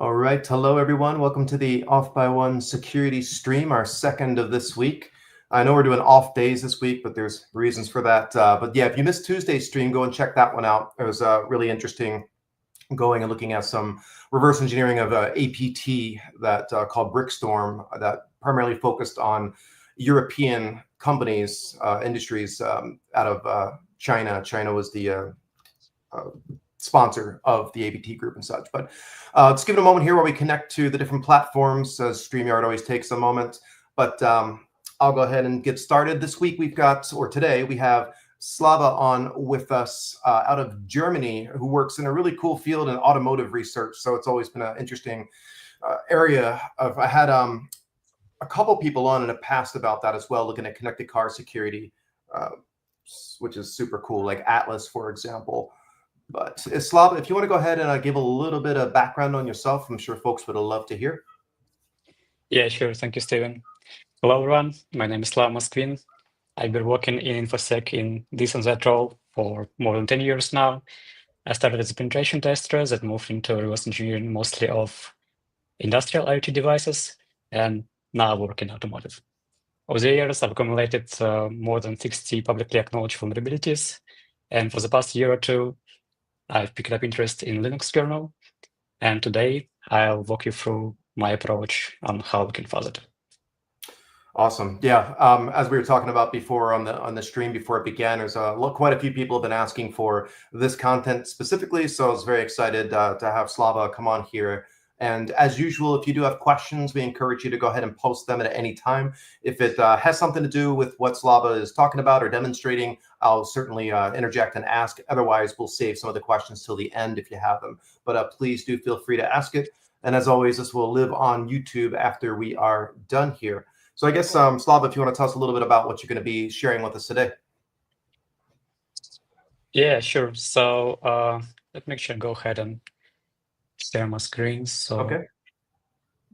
All right. Hello, everyone. Welcome to the Off by One security stream, our second of this week. I know we're doing off days this week, but there's reasons for that. But yeah, if you missed Tuesday's stream, go and check that one out. It was really interesting going and looking at some reverse engineering of APT that called Brickstorm that primarily focused on European companies, industries out of China. China was the sponsor of the ABT group and such. But let's give it a moment here while we connect to the different platforms. StreamYard always takes a moment, but I'll go ahead and get started. This week we've got, or today, we have Slava on with us out of Germany, who works in a really cool field in automotive research. So it's always been an interesting area of, I had a couple people on in the past about that as well, looking at connected car security, which is super cool, like Atlas, for example. But Slava, if you want to go ahead and give a little bit of background on yourself, I'm sure folks would love to hear. Yeah, sure. Thank you, Steven. Hello, everyone. My name is Slava Moskvin. I've been working in InfoSec in this and that role for more than 10 years now. I started as a penetration tester that moved into reverse engineering mostly of industrial IoT devices, and now I work in automotive. Over the years, I've accumulated more than 60 publicly acknowledged vulnerabilities, and for the past year or two, I've picked up interest in Linux kernel, and today I'll walk you through my approach on how we can fuzz it. Awesome. Yeah. As we were talking about before on the stream before it began, there's quite a few people have been asking for this content specifically. So I was very excited to have Slava come on here. And as usual, if you do have questions, we encourage you to go ahead and post them at any time. If it has something to do with what Slava is talking about or demonstrating, I'll certainly interject and ask. Otherwise, we'll save some of the questions till the end if you have them. But please do feel free to ask it. And as always, this will live on YouTube after we are done here. So I guess, Slava, if you want to tell us a little bit about what you're going to be sharing with us today. Yeah, sure. So let me actually go ahead and share my screen. So Okay.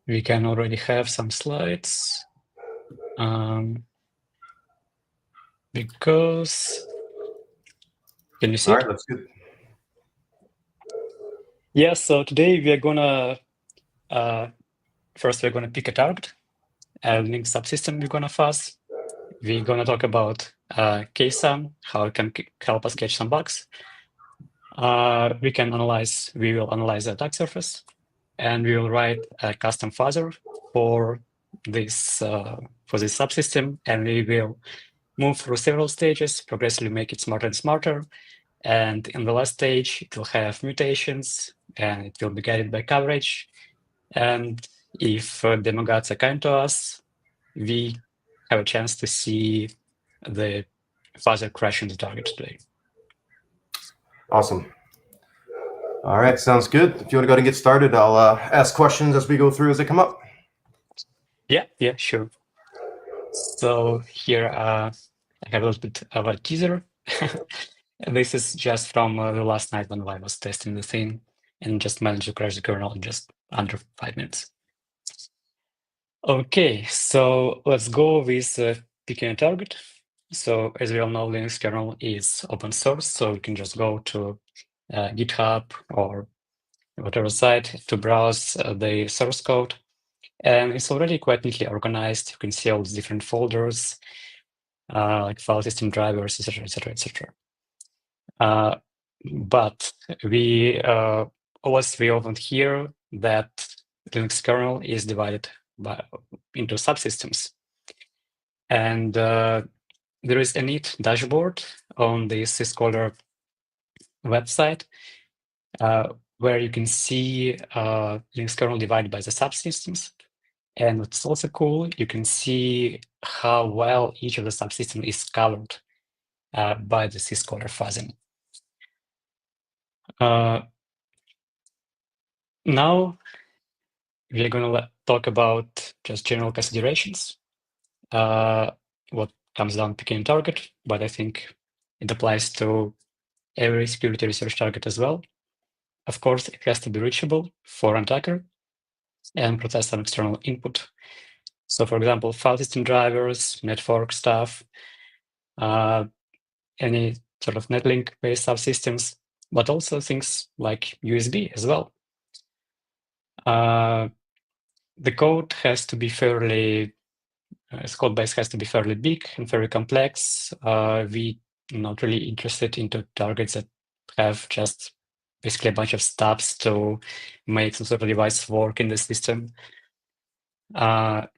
we can already have some slides. Because, can you see All it? right, that's good. Yeah, so today we are gonna, first we're gonna pick a target, a Linux subsystem we're gonna fuzz. We're gonna talk about KSAM, how it can help us catch some bugs. We will analyze the attack surface, and we will write a custom fuzzer for this subsystem, and we will move through several stages, progressively make it smarter and smarter. And in the last stage, it will have mutations, and it will be guided by coverage. And if demo gods are kind to us, we have a chance to see the fuzzer crashing the target today. Awesome. All right, sounds good. If you want to go ahead and get started, I'll ask questions as we go through as they come up. Yeah, sure. So here I have a little bit of a teaser. This is just from the last night when I was testing the thing and just managed to crash the kernel in just under 5 minutes. Okay, so let's go with picking a target. So as we all know, Linux kernel is open source, so you can just go to GitHub or whatever site to browse the source code. And it's already quite neatly organized. You can see all the different folders, like file system drivers, etc., etc., etc. But we often hear that Linux kernel is divided into subsystems. And there is a neat dashboard on the Syscaller website where you can see Linux kernel divided by the subsystems. And what's also cool, you can see how well each of the subsystems is covered by the Syscaller fuzzing. Now we're going to talk about just general considerations. What comes down picking a target, but I think it applies to every security research target as well. Of course, it has to be reachable for an attacker and process some external input. So, for example, file system drivers, network stuff, any sort of netlink-based subsystems, but also things like USB as well. The code has to be fairly, its code base has to be fairly big and very complex. We not really interested into targets that have just basically a bunch of steps to make some sort of device work in the system. And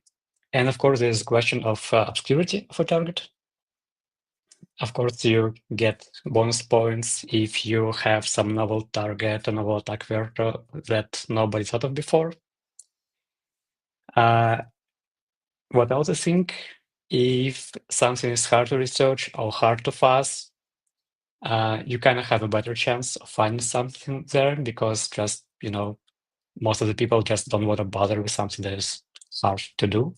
of course, there's a question of obscurity of a target. Of course, you get bonus points if you have some novel target, a novel attack vector that nobody thought of before. What I also think, if something is hard to research or hard to fuzz, you kind of have a better chance of finding something there because just, most of the people just don't want to bother with something that is hard to do.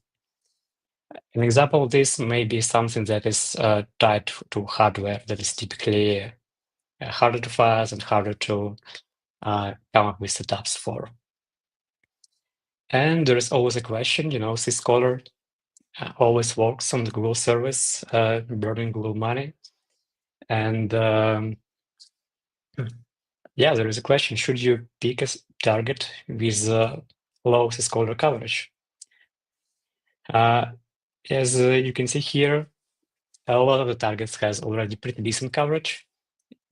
An example of this may be something that is tied to hardware that is typically harder to fuzz and harder to come up with setups for. And there is always a question, Syscaller always works on the Google service, burning Google money. And yeah, there is a question, should you pick a target with low Syscaller coverage? As you can see here, a lot of the targets has already pretty decent coverage,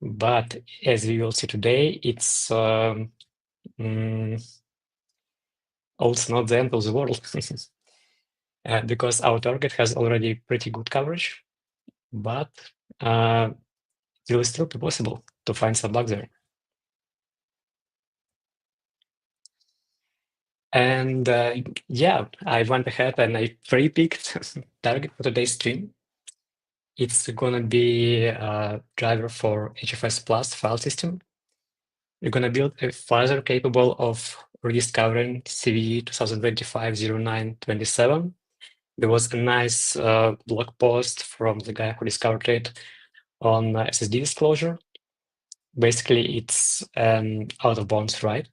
but as we will see today, it's also not the end of the world because our target has already pretty good coverage, but it will still be possible to find some bugs there. And yeah, I went ahead and I pre-picked target for today's stream. It's gonna be a driver for HFS Plus file system. We're gonna build a fuzzer capable of rediscovering CVE 2025-09-27. There was a nice blog post from the guy who discovered it on SSD disclosure. Basically, it's an out-of-bounds write.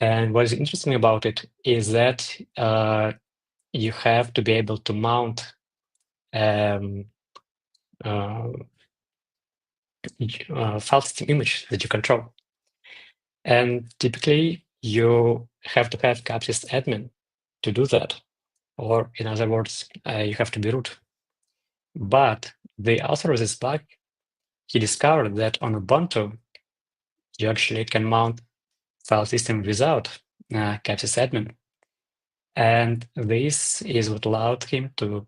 And what is interesting about it is that you have to be able to mount file system image that you control. And typically, you have to have capsys admin to do that. Or in other words, you have to be root. But the author of this bug, he discovered that on Ubuntu, you actually can mount file system without capsys admin. And this is what allowed him to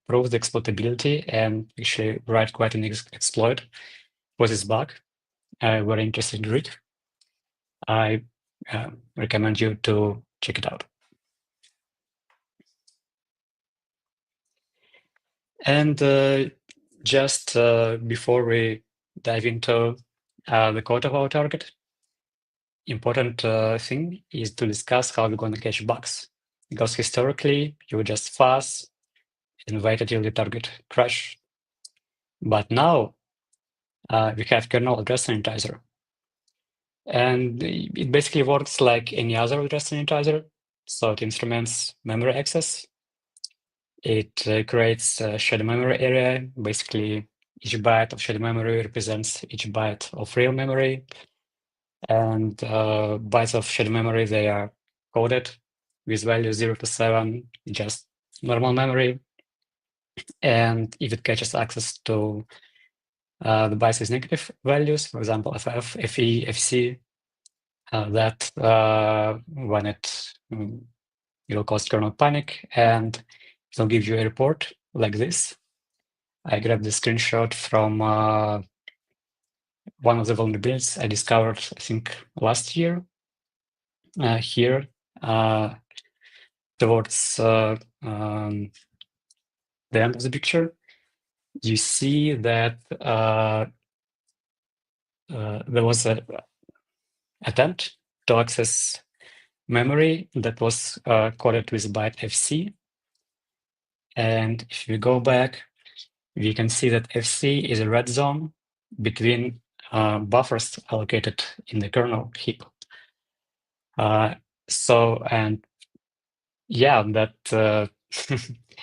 prove the exploitability and actually write quite an exploit for this bug. Very interesting read. I recommend you to check it out. And just before we dive into the code of our target, important thing is to discuss how we're going to catch bugs. Because historically, you would just fuzz and wait until the target crash. But now we have kernel address sanitizer. And it basically works like any other address sanitizer. So it instruments memory access. It creates a shared memory area. Basically, each byte of shared memory represents each byte of real memory. And bytes of shared memory, they are coded with values 0 to 7, just normal memory. And if it catches access to the bytes with negative values, for example, FF, FE, FC, that when it will cause kernel panic, and it'll give you a report like this. I grabbed the screenshot from one of the vulnerabilities I discovered, I think, last year. Here, towards the end of the picture, you see that there was an attempt to access memory that was coded with byte FC. And if we go back, we can see that FC is a red zone between buffers allocated in the kernel heap. And yeah, that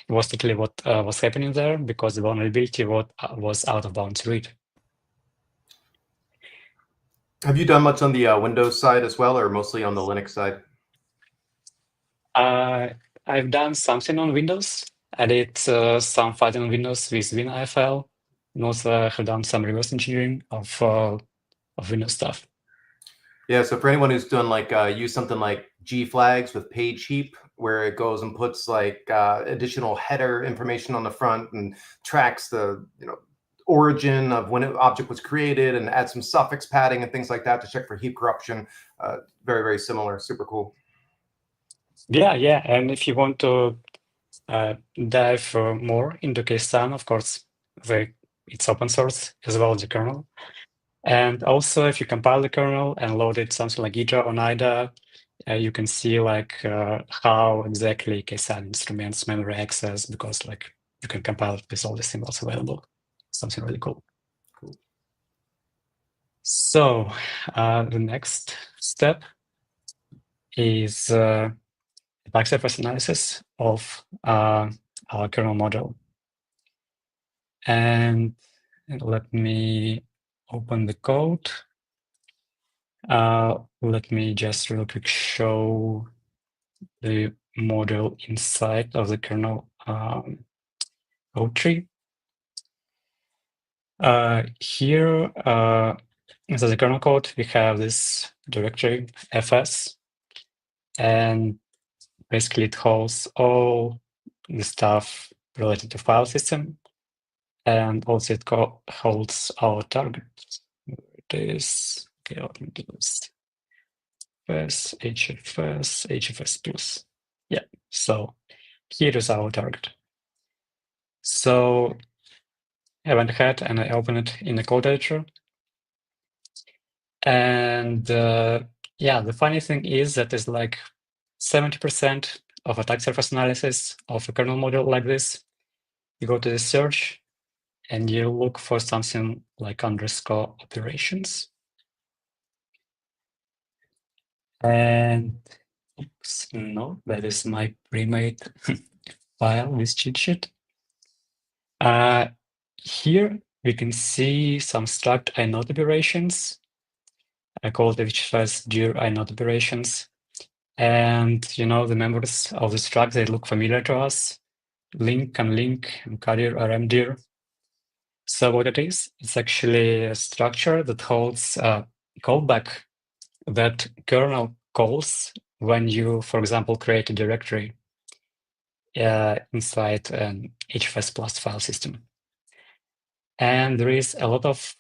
was totally what was happening there because the vulnerability was out of bounds read. Have you done much on the Windows side as well, or mostly on the Linux side? I've done something on Windows. I did some fighting on Windows with WinIFL, and also have done some reverse engineering of Windows stuff. Yeah, so for anyone who's done like use something like G flags with page heap, where it goes and puts like additional header information on the front and tracks the origin of when an object was created and add some suffix padding and things like that to check for heap corruption. Very, very similar, super cool. Yeah. And if you want to dive more into KSAN, of course, it's open source as well as the kernel. And also, if you compile the kernel and load it something like Hydra or NIDA, you can see like how exactly KSAN instruments memory access, because like you can compile it with all the symbols available. Something really cool. So the next step is attack surface analysis of our kernel module. And let me open the code. Let me just real quick show the module inside of the kernel code tree. Here, inside the kernel code, we have this directory fs, and basically it holds all the stuff related to file system, and also it holds our target. It is, okay, let me do this. First, HFS plus. Yeah, so here is our target. So I went ahead and I opened it in the code editor. And yeah, the funny thing is that is like 70% of attack surface analysis of a kernel module like this. You go to the search and you look for something like underscore operations. And oops, no, that is my pre-made file with cheat sheet. Here we can see some struct inode operations. I call it HFS dir inode operations. And the members of the struct, they look familiar to us. Link, mkdir, rmdir. So what it is, it's actually a structure that holds a callback that kernel calls when you, for example, create a directory inside an HFS plus file system. And there is a lot of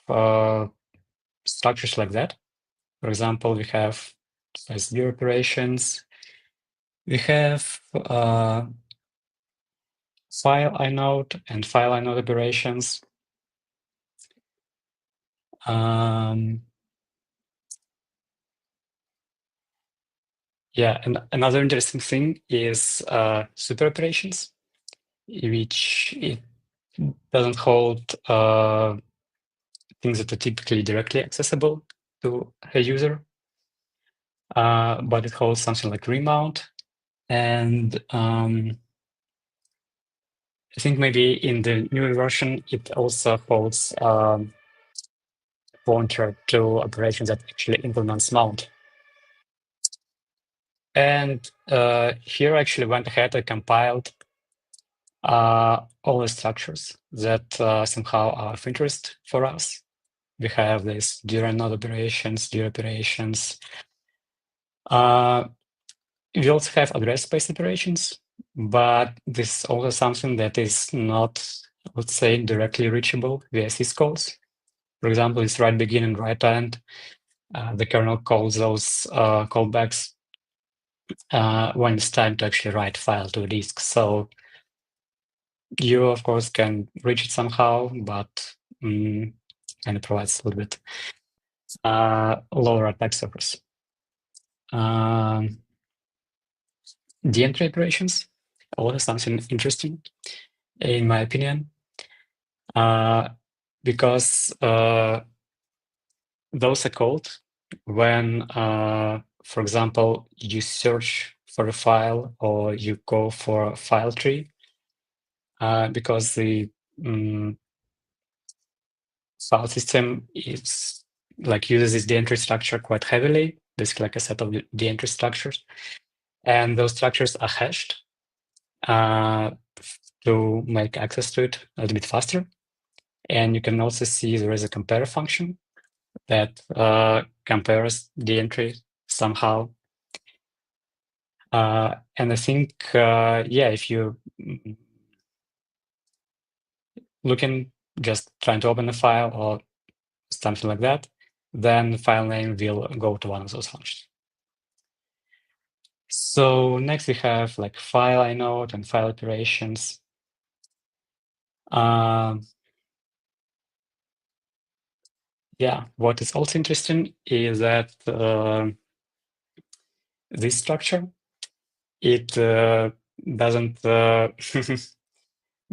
structures like that. For example, we have SD operations. We have file inode and file inode operations. Yeah, and another interesting thing is super operations, which it doesn't hold things that are typically directly accessible to a user, but it holds something like remount. And I think maybe in the newer version, it also holds pointer to operations that actually implements mount. And here I actually went ahead and compiled all the structures that somehow are of interest for us. We have this dir node operations, dir operations. We also have address space operations, but this is also something that is not, let's say, directly reachable via syscalls. For example, it's right begin and right end. The kernel calls those callbacks when it's time to actually write file to a disk. So you, of course, can reach it somehow, but kind of provides a little bit lower attack surface. De-entry operations, also something interesting, in my opinion, because those are called when, for example, you search for a file or you go for a file tree, because the file system is like uses this d-entry structure quite heavily, basically like a set of d-entry structures. And those structures are hashed to make access to it a little bit faster. And you can also see there is a compare function that compares the entry somehow. And I think, yeah, if you looking, just trying to open a file or something like that, then the file name will go to one of those functions. So next we have like file inode and file operations. Yeah, what is also interesting is that this structure, it doesn't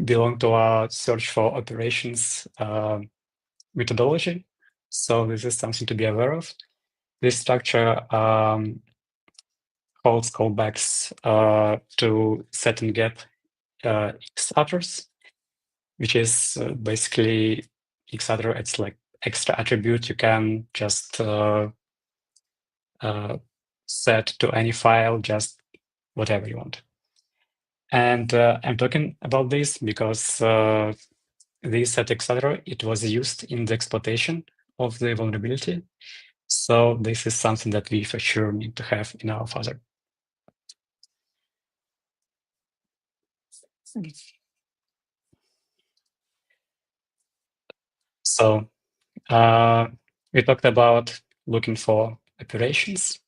belong to our search for operations methodology. So this is something to be aware of. This structure holds callbacks to set and get X-utters, which is basically X-utter. It's like extra attribute you can just set to any file, just whatever you want. And I'm talking about this because this set X-utter, it was used in the exploitation of the vulnerability. So this is something that we for sure need to have in our fuzzer. So we talked about looking for operations.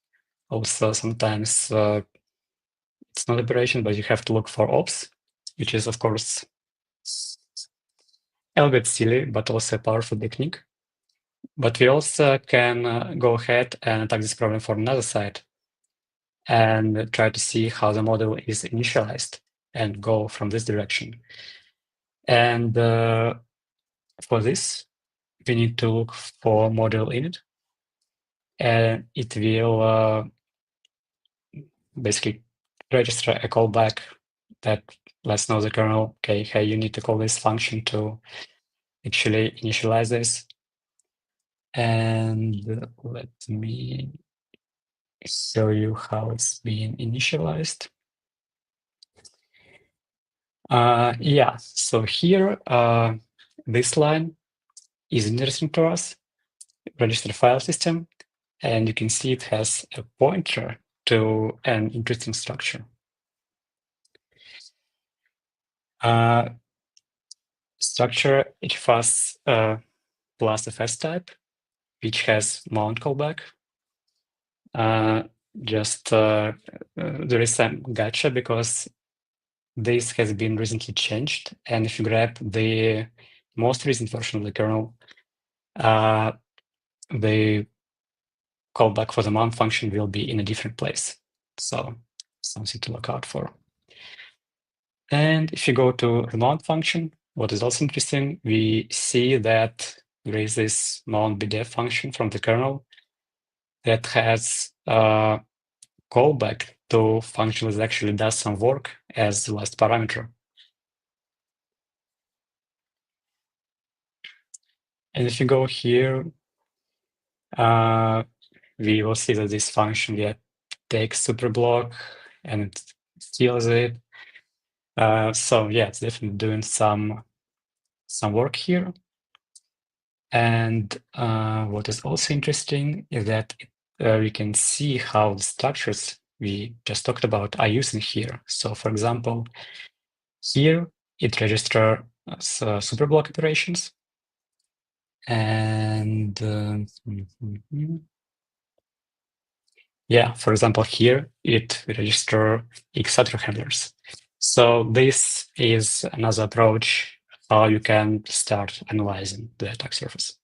Also, sometimes it's not operation, but you have to look for ops, which is, of course, a little bit silly, but also a powerful technique. But we also can go ahead and attack this problem from another side and try to see how the model is initialized and go from this direction. And for this, we need to look for model init, and it will basically register a callback that lets know the kernel, okay, hey, you need to call this function to actually initialize this. And let me show you how it's being initialized. Yeah, so here, this line is interesting to us, register file system, and you can see it has a pointer to an interesting structure. Structure hfuzz plus fs type, which has mount callback. There is some gotcha because this has been recently changed, and if you grab the most recent version of the kernel, the callback for the mount function will be in a different place. So something to look out for. And if you go to the mount function, what is also interesting, we see that there is this mount bdef function from the kernel that has a callback to function that actually does some work as the last parameter. And if you go here, we will see that this function takes superblock and it steals it. So yeah, it's definitely doing some work here. And what is also interesting is that we can see how the structures we just talked about are using here. So for example, here it registers superblock operations. And yeah, for example, here it registers X-utter handlers. So this is another approach how you can start analyzing the attack surface.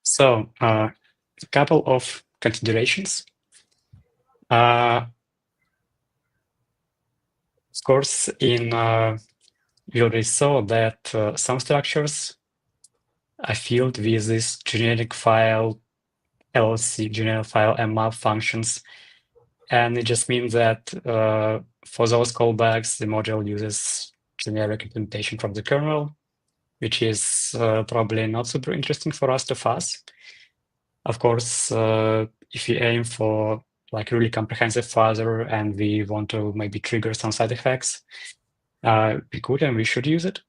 So a couple of considerations. Of course, we already saw that some structures are filled with this generic file LC, generic file mmap functions. And it just means that for those callbacks, the module uses generic implementation from the kernel, which is probably not super interesting for us to fuzz. Of course, if you aim for like really comprehensive fuzzer and we want to maybe trigger some side effects, we could and we should use it.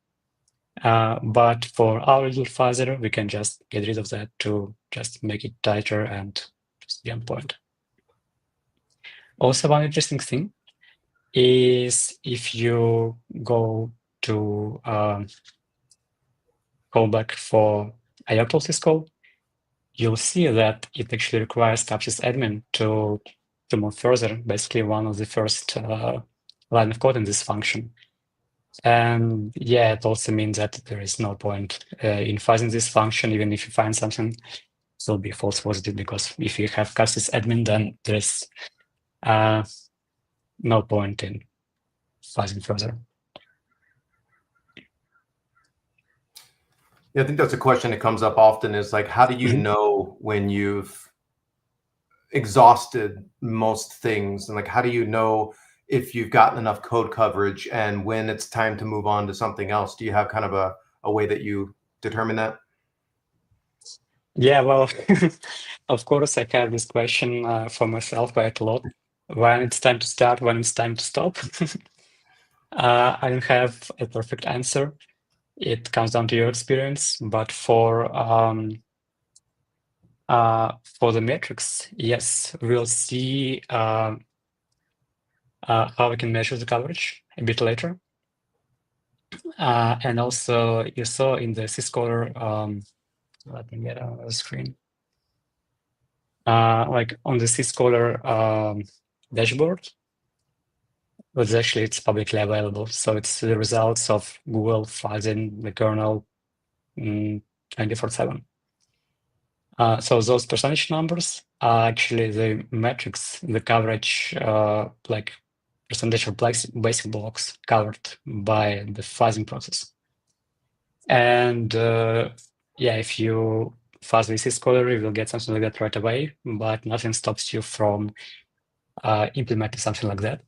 But for our little fuzzer, we can just get rid of that to just make it tighter and just be on point. Also, one interesting thing is if you go to callback for IOCL syscall, you'll see that it actually requires subsystem to move further, basically one of the first line of code in this function. And yeah, it also means that there is no point in fuzzing this function, even if you find something, it will be false positive, because if you have custis admin, then there is no point in fuzzing further. Yeah, I think that's a question that comes up often is like, how do you know when you've exhausted most things? And like, how do you know if you've gotten enough code coverage and when it's time to move on to something else? Do you have kind of a way that you determine that? Yeah, well, of course, I have this question for myself quite a lot. When it's time to start, when it's time to stop. I don't have a perfect answer. It comes down to your experience, but for the metrics, yes, we'll see how we can measure the coverage a bit later. And also, you saw in the syscaller, let me get on the screen. Like on the syscaller dashboard, but actually it's publicly available. So it's the results of Google fuzzing the kernel 24/7. So those percentage numbers are actually the metrics, the coverage, like percentage of basic blocks covered by the fuzzing process. And yeah, if you fuzz with syscaller, you will get something like that right away, but nothing stops you from implementing something like that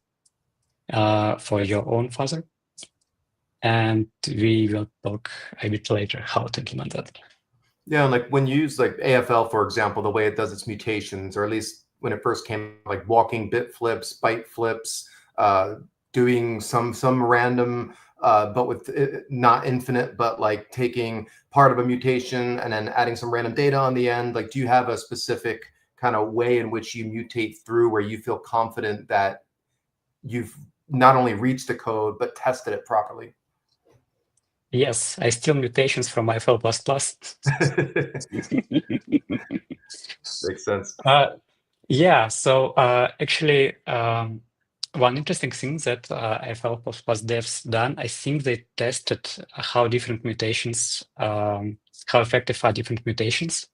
for your own fuzzer. And we will talk a bit later how to implement that. Yeah, and like when you use like AFL, for example, the way it does its mutations, or at least when it first came, like walking bit flips, byte flips, doing some random, but with not infinite, but like taking part of a mutation and then adding some random data on the end. Like, do you have a specific kind of way in which you mutate through where you feel confident that you've not only reached the code, but tested it properly? Yes, I steal mutations from IFL++. Makes sense. Yeah, so actually, one interesting thing that IFL++ devs done, I think they tested how different mutations, how effective are different mutations.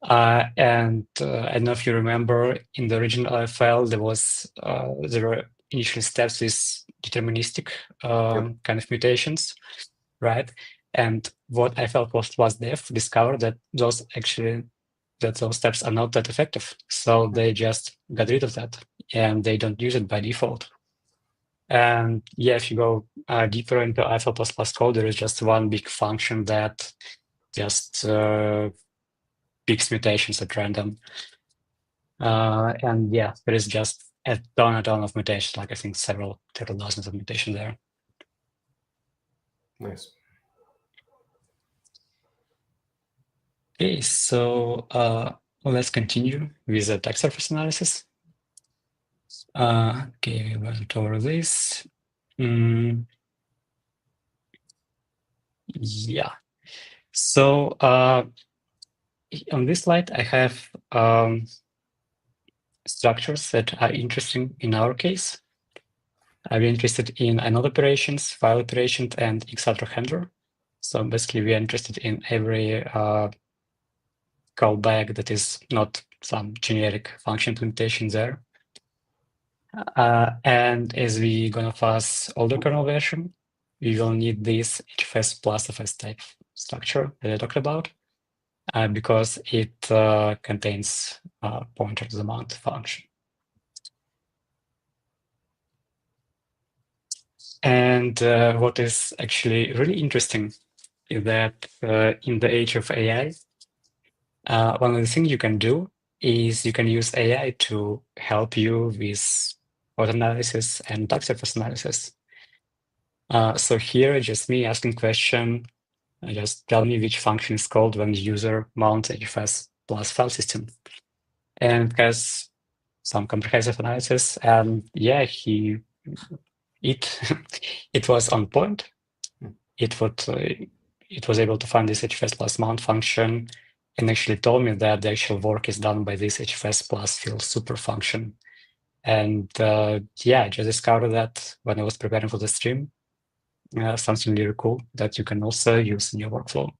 And I don't know if you remember, in the original IFL, there were initial steps with deterministic kind of mutations, right? And what IFL++ dev discovered that those steps are not that effective. So they just got rid of that and they don't use it by default. And yeah, if you go deeper into IFL++ code, there is just one big function that just picks mutations at random. And yeah, there is just a ton of mutations, like I think several dozens of mutations there. Nice. Okay, so let's continue with the attack surface analysis. Okay, we went over this. Yeah. So on this slide, I have structures that are interesting in our case. I've been interested in inode operations, file operations, and Xatro handler. So basically, we are interested in every callback that is not some generic function implementation there. And as we're gonna fuzz older kernel version, we will need this HFS plus FS type structure that I talked about, because it contains pointer to the mount function. And what is actually really interesting is that in the age of AI, one of the things you can do is you can use AI to help you with code analysis and attack surface analysis. So here, just me asking question, just tell me which function is called when the user mounts HFS plus file system. And it has some comprehensive analysis. And yeah, it was on point. It was able to find this HFS plus mount function and actually told me that the actual work is done by this HFS plus fill super function. And yeah, I just discovered that when I was preparing for the stream, something really cool that you can also use in your workflow.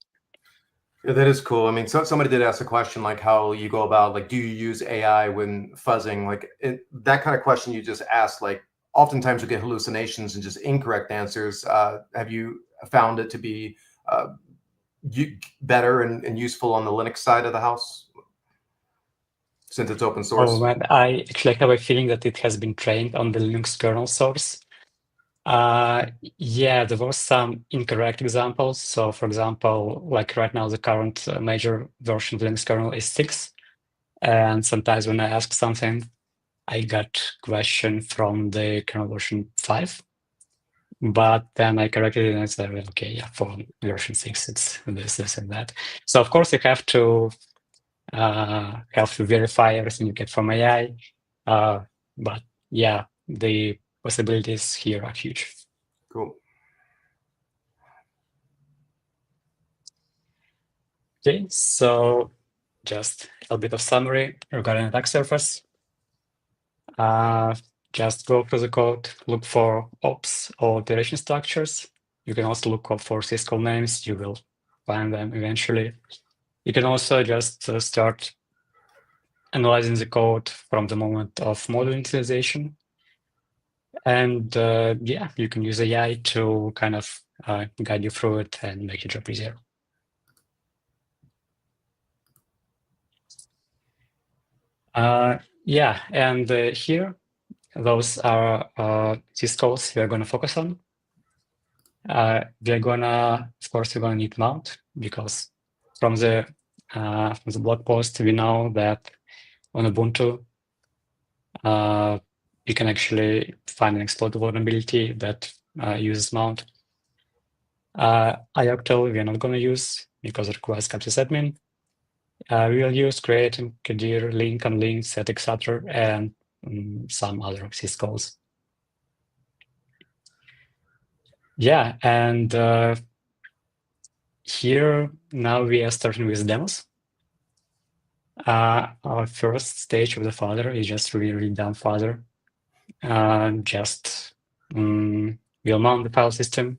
Yeah, that is cool. I mean, somebody did ask a question like how you go about like, do you use AI when fuzzing? Like that kind of question you just asked, like oftentimes you get hallucinations and just incorrect answers. Have you found it to be better and useful on the Linux side of the house since it's open source? Oh man, I actually have a feeling that it has been trained on the Linux kernel source. Yeah, there was some incorrect examples. So for example, like right now, the current major version of Linux kernel is 6. And sometimes when I ask something, I got question from the kernel version 5. But then I corrected it and I said, well, okay, yeah, for version 6, it's this, and that. So of course you have to verify everything you get from AI. But yeah, the possibilities here are huge. Cool. Okay, so just a bit of summary regarding attack surface. Just go through the code, look for ops or duration structures. You can also look up for syscall names. You will find them eventually. You can also just start analyzing the code from the moment of module initialization. And yeah, you can use AI to kind of guide you through it and make your job easier. Yeah, and here, those are syscalls we are going to focus on. We're gonna, of course, we're gonna need mount because from the blog post we know that on Ubuntu you can actually find an exploit vulnerability that uses mount. ioctl we are not gonna use because it requires capsysadmin. We will use create and kadir, link, unlink, set, etc., and some other syscalls. Yeah, and here now we are starting with demos. Our first stage of the fuzzer is just really dumb fuzzer. We'll mount the file system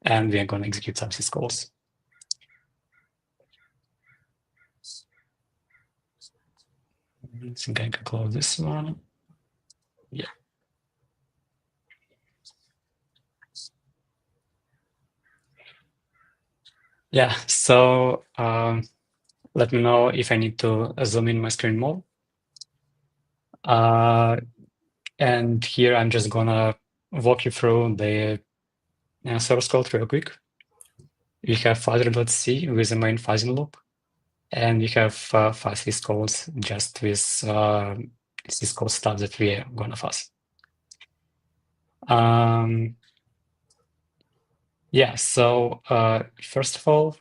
and we are going to execute some syscalls. I think I can close this one. Yeah. Yeah, so let me know if I need to zoom in my screen more. And here I'm just gonna walk you through the source code real quick. We have fuzzer.c with the main fuzzing loop, and we have fuzz syscalls just with syscall stuff that we are gonna fuzz. Yeah, so first of all,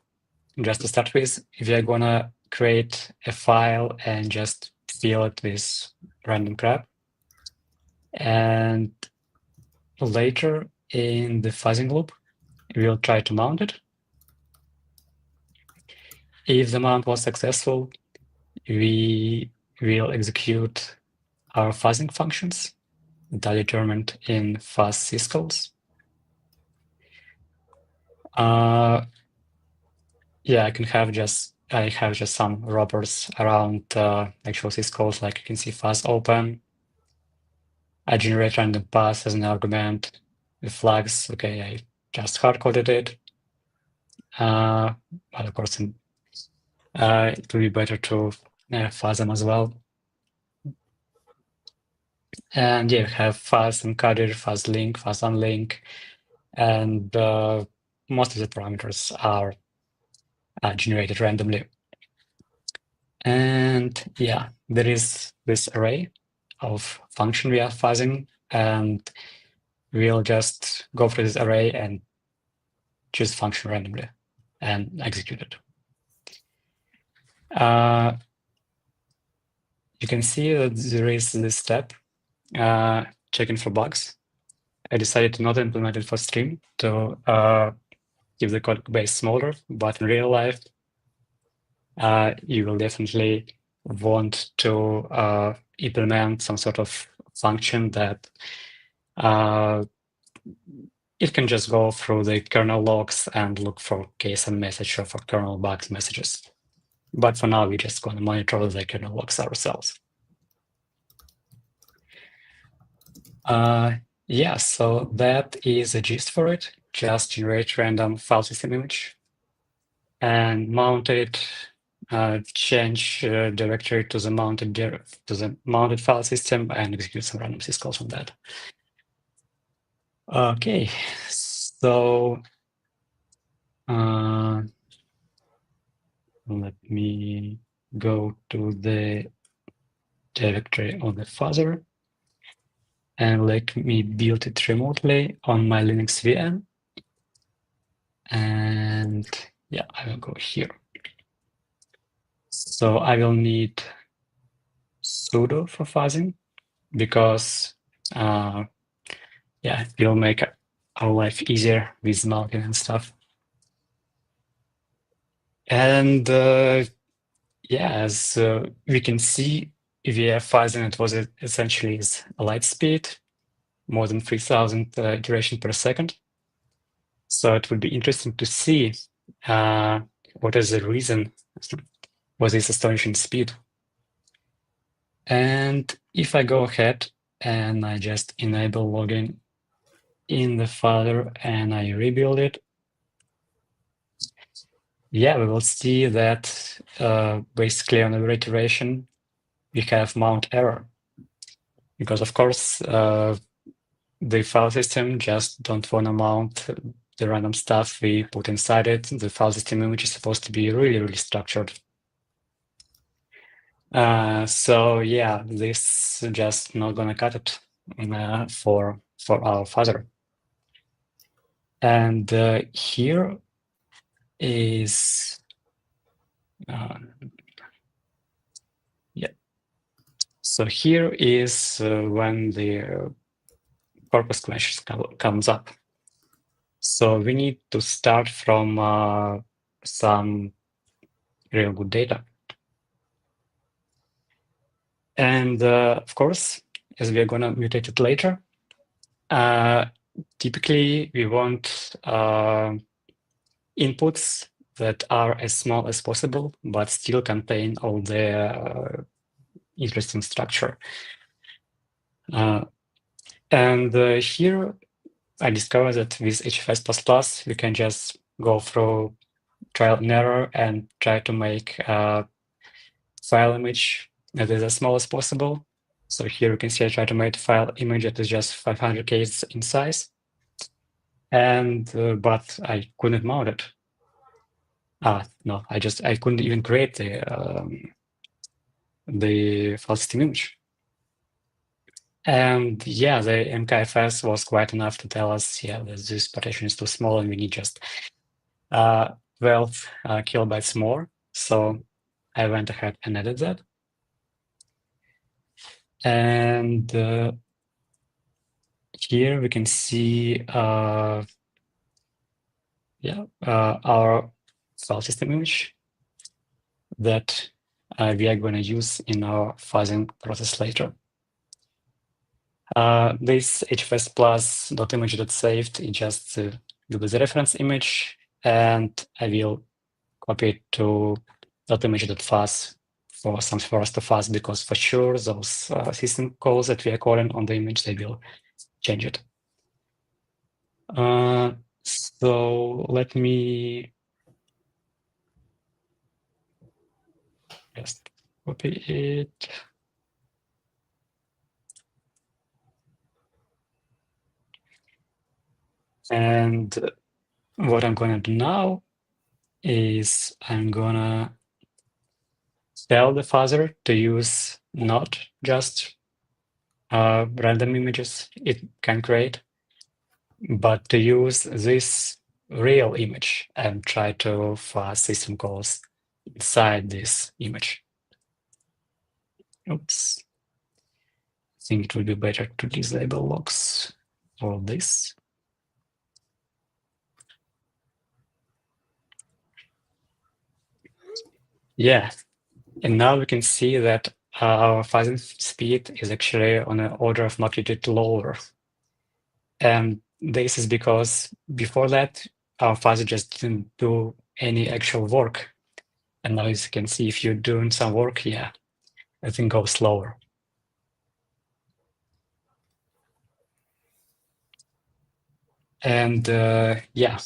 just to start with, we are gonna create a file and just fill it with random crap. And later in the fuzzing loop, we'll try to mount it. If the mount was successful, we will execute our fuzzing functions that are determined in fuzz syscalls. Yeah, I have just some wrappers around actual syscalls, like you can see fuzz open. I generate random path as an argument with flags. Okay, I just hard-coded it. But of course, it will be better to fuzz them as well. And yeah, we have fuzz encoder, fuzz link, fuzz unlink, and most of the parameters are generated randomly. And yeah, there is this array of function we are fuzzing, and we'll just go through this array and choose function randomly and execute it. You can see that there is this step, checking for bugs. I decided to not implement it for stream to keep the code base smaller, but in real life, you will definitely want to implement some sort of function that it can just go through the kernel logs and look for case and message or for kernel bugs messages. But for now, we're just going to monitor the kernel logs ourselves. Yeah, so that is the gist for it. Just generate random file system image and mount it, change directory to the mounted file system and execute some random syscalls from that. Okay, so let me go to the directory on the fuzzer and let me build it remotely on my Linux VM. And yeah, I will go here. So I will need sudo for fuzzing because yeah, it will make our life easier with malking and stuff. And yeah, as we can see, via fuzzing, it was essentially a light speed, more than 3,000 iteration per second. So it would be interesting to see what is the reason for this astonishing speed. And if I go ahead and I just enable login in the fuzzer and I rebuild it, yeah, we will see that basically on every iteration, we have mount error. Because of course, the file system just don't want to mount the random stuff we put inside it. The file system image is supposed to be really, really structured. So yeah, this just not gonna cut it for our fuzzer. And here is yeah. So here is when the purpose clash comes up. So we need to start from some real good data. And of course, as we are going to mutate it later, typically we want inputs that are as small as possible, but still contain all the interesting structure. And here I discovered that with HFS++, we can just go through trial and error and try to make a file image that is as small as possible. So here you can see I try to make a file image that is just 500 Ks in size. And but I couldn't mount it. No, I couldn't even create the file system image. And yeah, the MKFS was quite enough to tell us, yeah, that this partition is too small and we need just 12 kilobytes more. So I went ahead and added that. And here we can see our file system image that we are going to use in our fuzzing process later. This hfs+.image.saved is just the reference image, and I will copy it to .image.fuzz for us to fuzz, because for sure those system calls that we are calling on the image, they will change it. So let me just copy it. And what I'm gonna do now is I'm gonna tell the fuzzer to use not just random images it can create, but to use this real image and try to fuzz system calls inside this image. Oops. I think it would be better to disable logs for this. Yeah, and now we can see that our fuzzing speed is actually on an order of magnitude lower. And this is because before that, our fuzzer just didn't do any actual work. And now as you can see, if you're doing some work, yeah, I think goes slower. And yeah,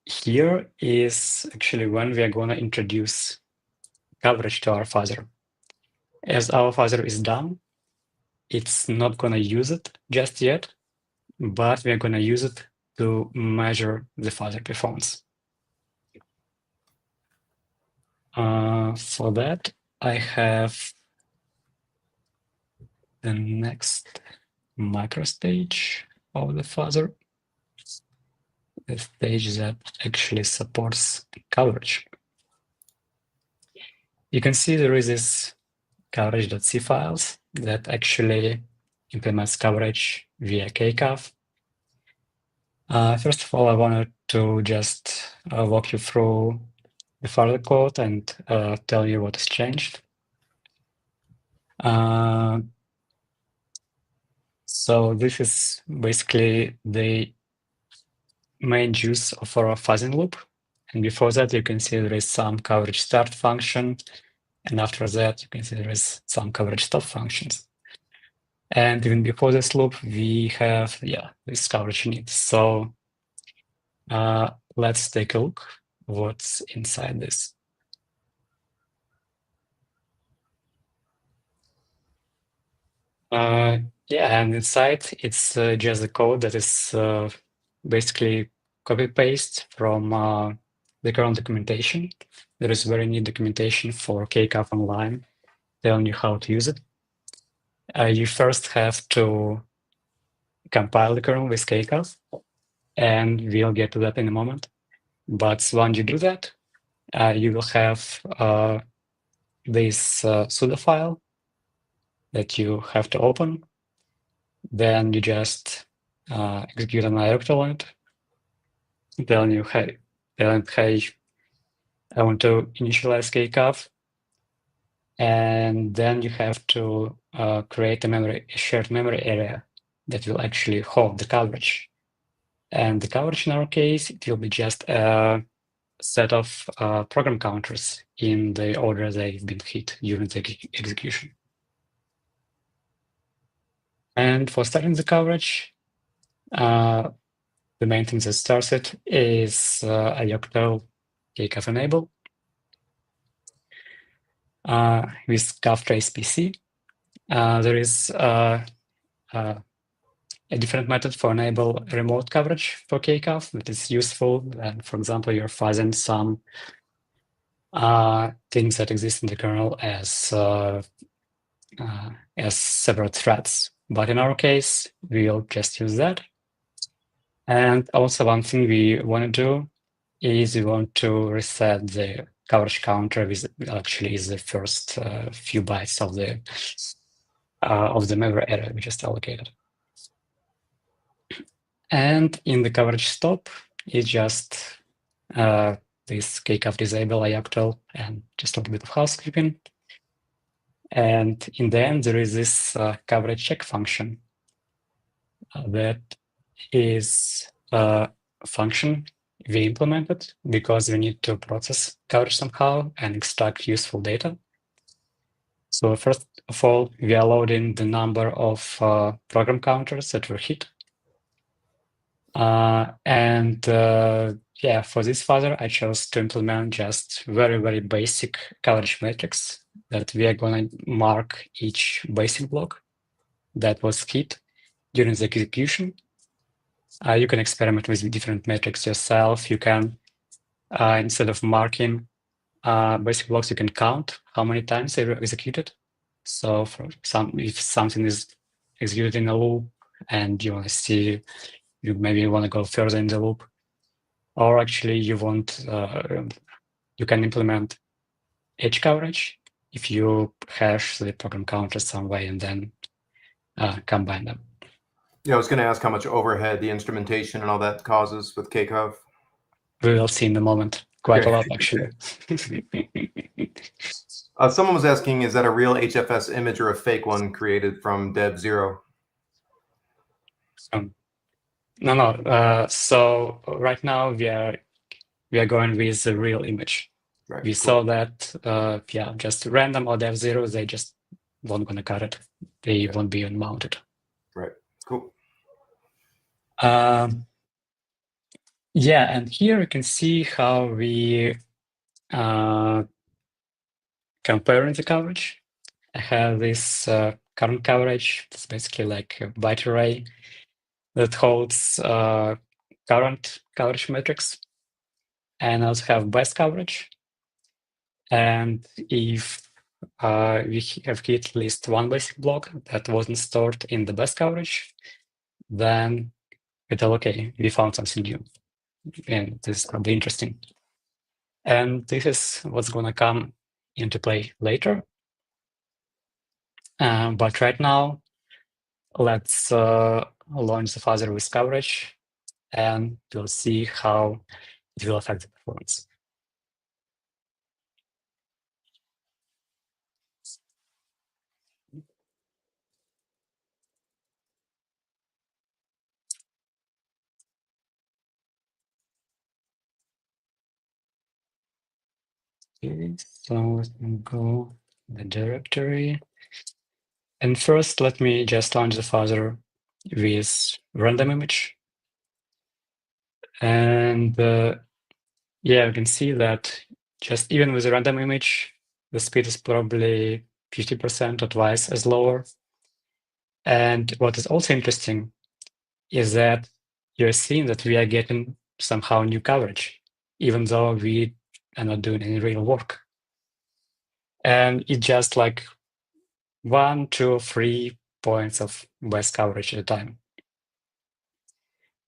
here is actually when we are going to introduce coverage to our fuzzer. As our fuzzer is done, it's not going to use it just yet, but we're going to use it to measure the fuzzer performance. For that, I have the next micro stage of the fuzzer, the stage that actually supports coverage. You can see there is this coverage.c files that actually implements coverage via kcov. First of all, I wanted to just walk you through the further code and tell you what has changed. So this is basically the main use of our fuzzing loop. And before that, you can see there is some coverage start function. And after that, you can see there is some coverage stop functions. And even before this loop, we have, this coverage init. So let's take a look what's inside this. And inside it's just the code that is basically copy paste from the current documentation. There is very neat documentation for kcov online telling you how to use it. You first have to compile the kernel with kcov, and we'll get to that in a moment. But once you do that, you will have this sudo file that you have to open. Then you just execute an ioctl on it. Telling you, hey, I want to initialize kcov. And then you have to create a shared memory area that will actually hold the coverage. And the coverage in our case, it will be just a set of program counters in the order they've been hit during the execution. And for starting the coverage, the main thing that starts it is ioctl kcov enable with cov trace pc. There is a different method for enable remote coverage for kcov that is useful. And for example, you're fuzzing some things that exist in the kernel as separate threads. But in our case, we'll just use that. And also one thing we want to do is we want to reset the coverage counter with actually is the first few bytes of the memory area we just allocated. And in the coverage stop, it's just this kcov disable ioctl and just a little bit of housekeeping. And in the end, there is this coverage check function that is a function we implemented because we need to process coverage somehow and extract useful data. So first of all, we are loading the number of program counters that were hit. For this fuzzer, I chose to implement just very, very basic coverage metrics that we are going to mark each basic block that was hit during the execution. You can experiment with different metrics yourself. You can, instead of marking basic blocks, you can count how many times they were executed. So if something is executed in a loop and you want to see, you maybe want to go further in the loop, or actually you want, you can implement edge coverage if you hash the program counter some way and then combine them. Yeah, I was going to ask how much overhead the instrumentation and all that causes with KCOV. We will see in a moment. Quite Okay. a lot, actually. Someone was asking, is that a real HFS image or a fake one created from dev0? No. So right now we are going with the real image. Right. We Cool. saw that just random or dev0, they just won't gonna cut it. They won't be unmounted. Right. Cool. Yeah, and here you can see how we comparing the coverage. I have this current coverage. It's basically like a byte array that holds current coverage metrics, and I also have best coverage. And if we have hit at least one basic block that wasn't stored in the best coverage, then we tell, okay, we found something new. And this is going to be interesting. And this is what's going to come into play later. But right now, let's launch the fuzzer with coverage, and we'll see how it will affect the performance. Okay, so let me go the directory. And first, let me just launch the fuzzer with random image. And yeah, you can see that just even with a random image, the speed is probably 50% or twice as lower. And what is also interesting is that you're seeing that we are getting somehow new coverage, even though we are not doing any real work. And it's just like 1, 2, 3 points of best coverage at a time.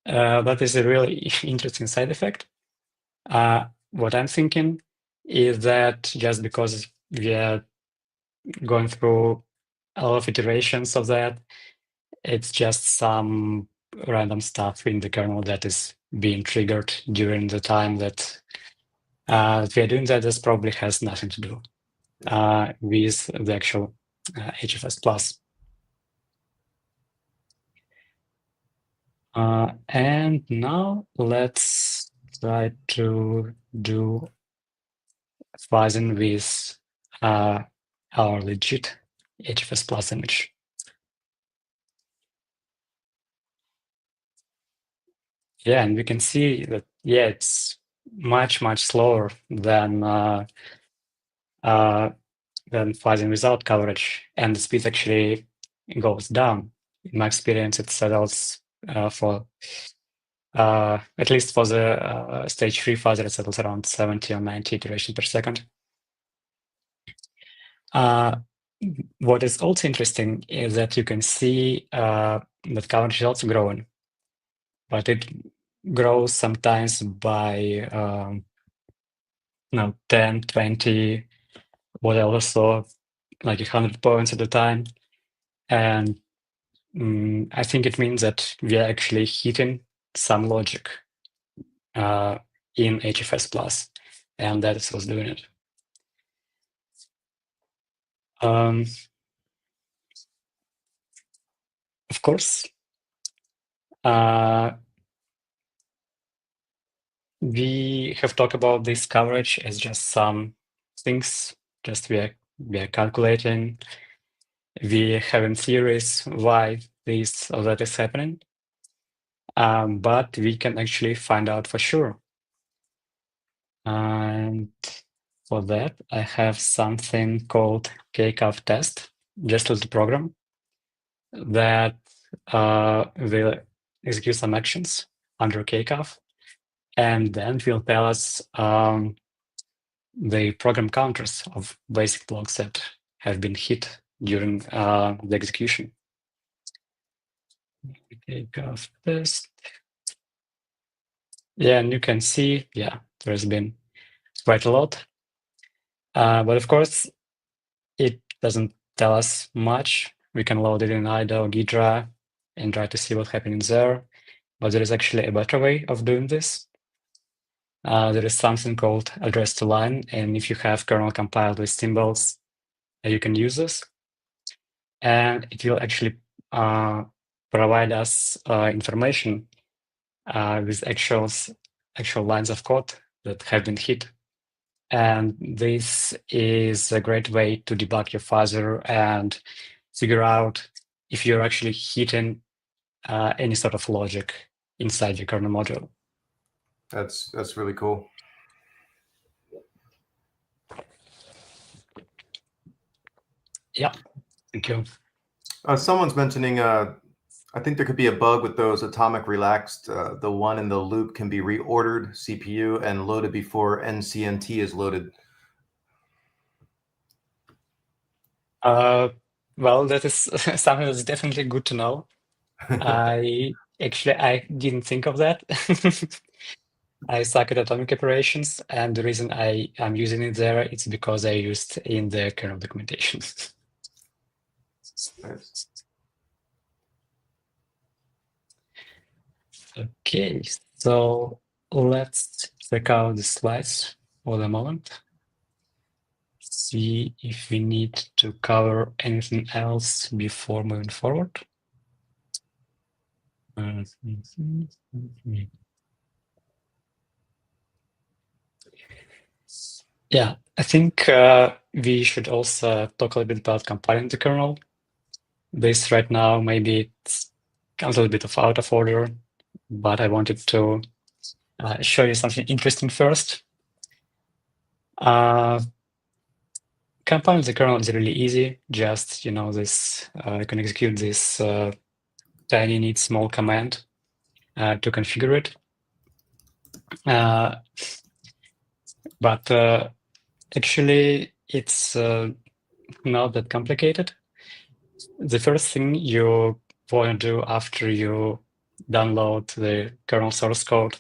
That is a really interesting side effect. What I'm thinking is that just because we are going through a lot of iterations of that, it's just some random stuff in the kernel that is being triggered during the time that we are doing that. This probably has nothing to do with the actual HFS plus. And now let's try to do fuzzing with our legit HFS plus image. Yeah, and we can see that, yeah, it's much slower than fuzzing without coverage, and the speed actually goes down. In my experience, it settles for at least for the stage 3 fuzzer, it settles around 70 or 90 iterations per second. What is also interesting is that you can see that coverage is also growing, but it grows sometimes by 10, 20, whatever, so like 100 points at a time. And I think it means that we are actually hitting some logic in HFS plus, and that is what's doing it. Of course, we have talked about this coverage as just some things, just we are calculating. We have in theories why this or that is happening, but we can actually find out for sure. And for that, I have something called kcov test, just as a program that will execute some actions under kcaf, and then it will tell us the program counters of basic blocks that have been hit during the execution. Kcaf test. Yeah, and you can see, yeah, there's been quite a lot. But of course, it doesn't tell us much. We can load it in IDA or Ghidra and try to see what's happening there. But there is actually a better way of doing this. There is something called address to line. And if you have kernel compiled with symbols, you can use this. And it will actually provide us information with actual lines of code that have been hit. And this is a great way to debug your fuzzer and figure out if you're actually hitting any sort of logic inside your kernel module. That's really cool. Yeah, thank you. Someone's mentioning, I think there could be a bug with those atomic relaxed. The one in the loop can be reordered CPU and loaded before NCNT is loaded. Well, that is something that's definitely good to know. I didn't think of that. I suck at atomic operations, and the reason I'm using it there is because I used in the kernel documentation. Nice. Okay, so let's check out the slides for the moment. See if we need to cover anything else before moving forward. Yeah, I think we should also talk a little bit about compiling the kernel. This right now, maybe it's a little bit out of order, but I wanted to show you something interesting first. Compiling the kernel is really easy. Just, you can execute this tiny neat small command to configure it. But actually, it's not that complicated. The first thing you want to do after you download the kernel source code,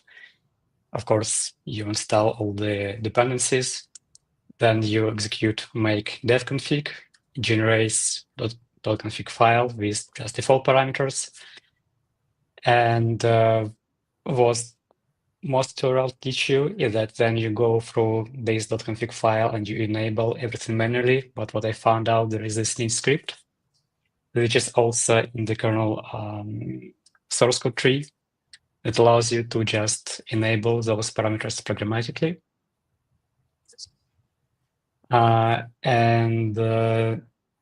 of course, you install all the dependencies. Then you execute make devconfig, generates .config file with just default parameters. And what most tutorials teach you is that then you go through this .config file and you enable everything manually. But what I found out, there is this neat script, which is also in the kernel source code tree. It allows you to just enable those parameters programmatically.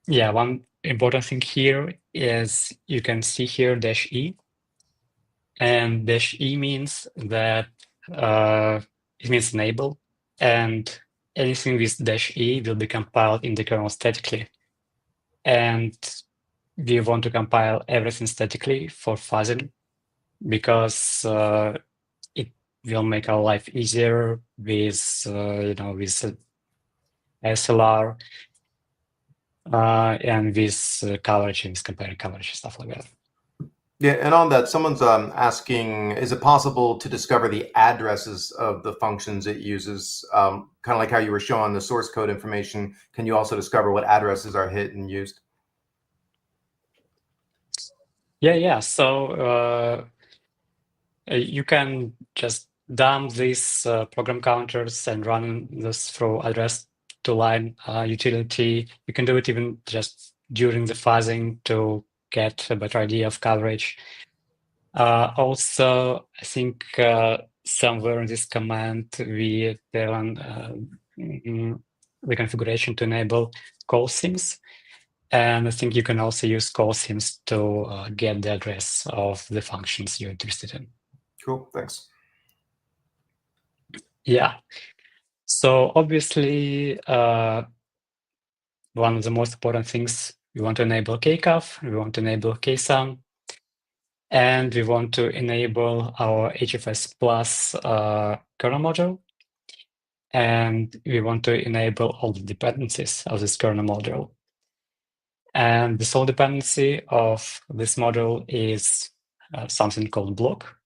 Yeah, one important thing here is you can see here -e, and -e means that it means enable, and anything with -e will be compiled in the kernel statically. And we want to compile everything statically for fuzzing because it will make our life easier with with SLR and with coverage and comparing coverage, stuff like that. Yeah, and on that, someone's asking, is it possible to discover the addresses of the functions it uses? Kind of like how you were showing the source code information. Can you also discover what addresses are hit and used? Yeah. So you can just dump these program counters and run this through address to line utility. You can do it even just during the fuzzing to get a better idea of coverage. Also, I think somewhere in this command, we tell the configuration to enable call sims. And I think you can also use call sims to get the address of the functions you're interested in. Cool, thanks. Yeah. So obviously, one of the most important things, we want to enable kcaf, we want to enable ksum. And we want to enable our HFS Plus kernel module. And we want to enable all the dependencies of this kernel module. And the sole dependency of this module is something called block.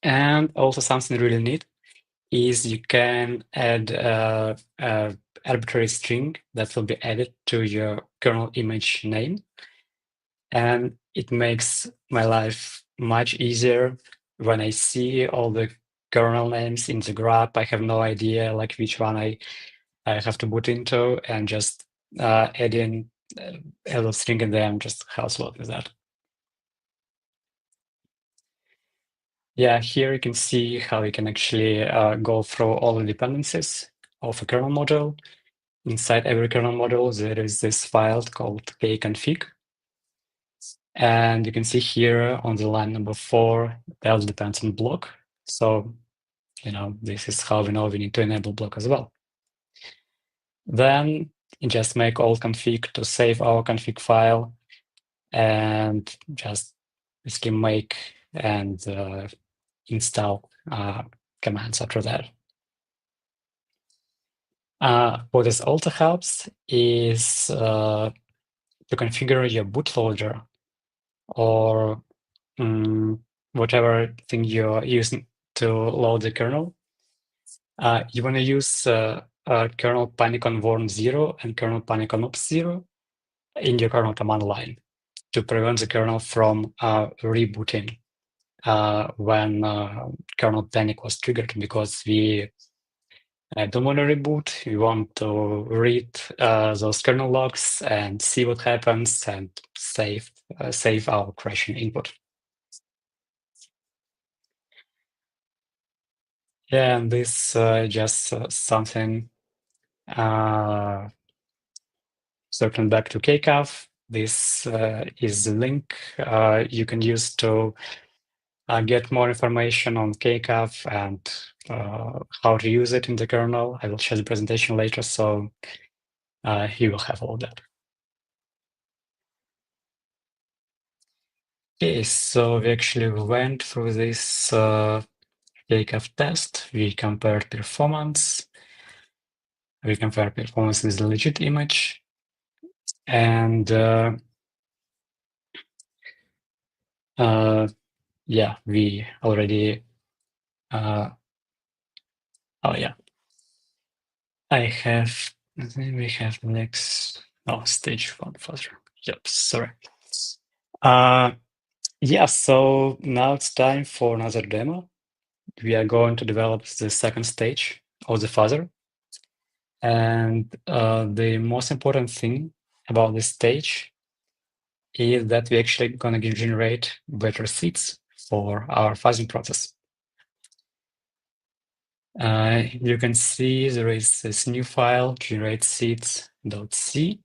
And also something really neat is you can add an arbitrary string that will be added to your kernel image name. And it makes my life much easier when I see all the kernel names in the graph. I have no idea like which one I have to boot into, and just adding a little string in there just helps a lot with that. Yeah, here you can see how you can actually go through all the dependencies of a kernel module. Inside every kernel module, there is this file called kconfig. And you can see here on the line number 4, that depends on block. So, this is how we know we need to enable block as well. Then you just make all config to save our config file, and just basically make and install commands after that. What this also helps is to configure your bootloader or whatever thing you're using to load the kernel. You want to use kernel panic on warn 0 and kernel panic on ops 0 in your kernel command line to prevent the kernel from rebooting when kernel panic was triggered, because we don't want to reboot. We want to read those kernel logs and see what happens and save our crashing input. Yeah, and this just something circling back to kcaf. This is the link you can use to get more information on kcaf and how to use it in the kernel. I will share the presentation later, so you will have all of that. Okay, so we actually went through this kcaf test. We compared performance. We compared performance with the legit image. And yeah, we already oh yeah, we have the next stage 1 fuzzer. Yep, sorry. Yeah, so now it's time for another demo. We are going to develop the second stage of the fuzzer. And the most important thing about this stage is that we're actually going to generate better seeds for our fuzzing process. You can see there is this new file, generate seeds.c.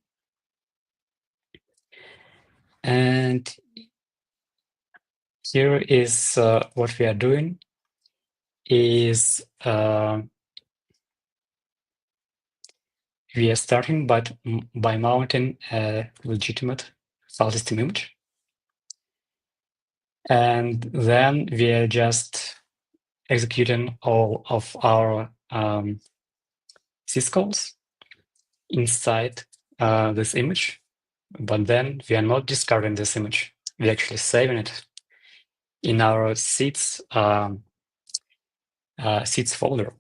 And here is what we are doing is we are starting by mounting a legitimate file system image. And then we are just executing all of our syscalls inside this image. But then we are not discarding this image. We're actually saving it in our seeds seeds folder.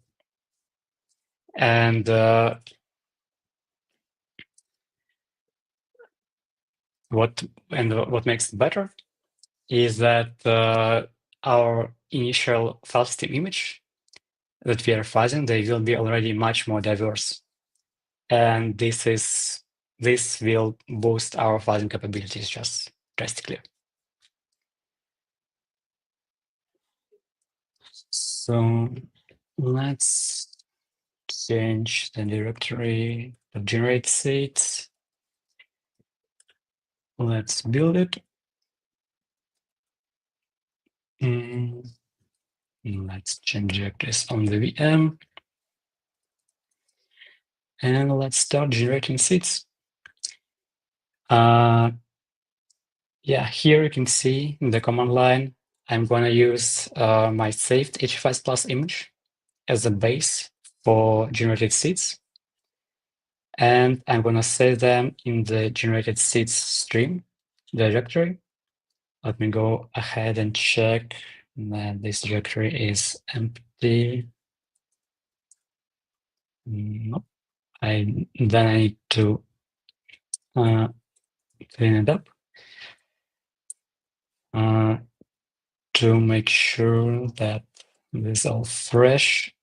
And what makes it better is that our initial file system image that we are fuzzing, they will be already much more diverse. And this will boost our fuzzing capabilities just drastically. So let's change the directory of generate seeds. Let's build it. Let's change directories on the VM. And let's start generating seeds. Yeah, here you can see in the command line, I'm going to use my saved HFS plus image as a base for generated seeds. And I'm going to save them in the generated seeds stream directory. Let me go ahead and check that this directory is empty. Nope. Then I need to clean it up to make sure that this is all fresh.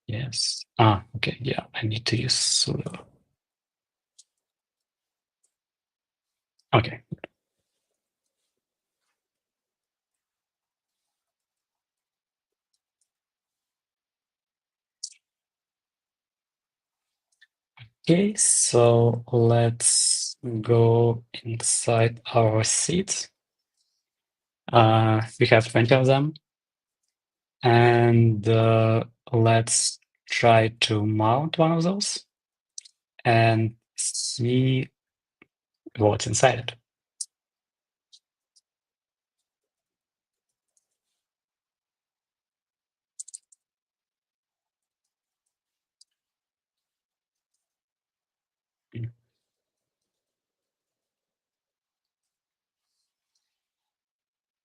Yes. Okay. Yeah, I need to use sudo. Okay. Okay, so let's go inside our seeds. We have 20 of them. And let's try to mount one of those and see what's inside it.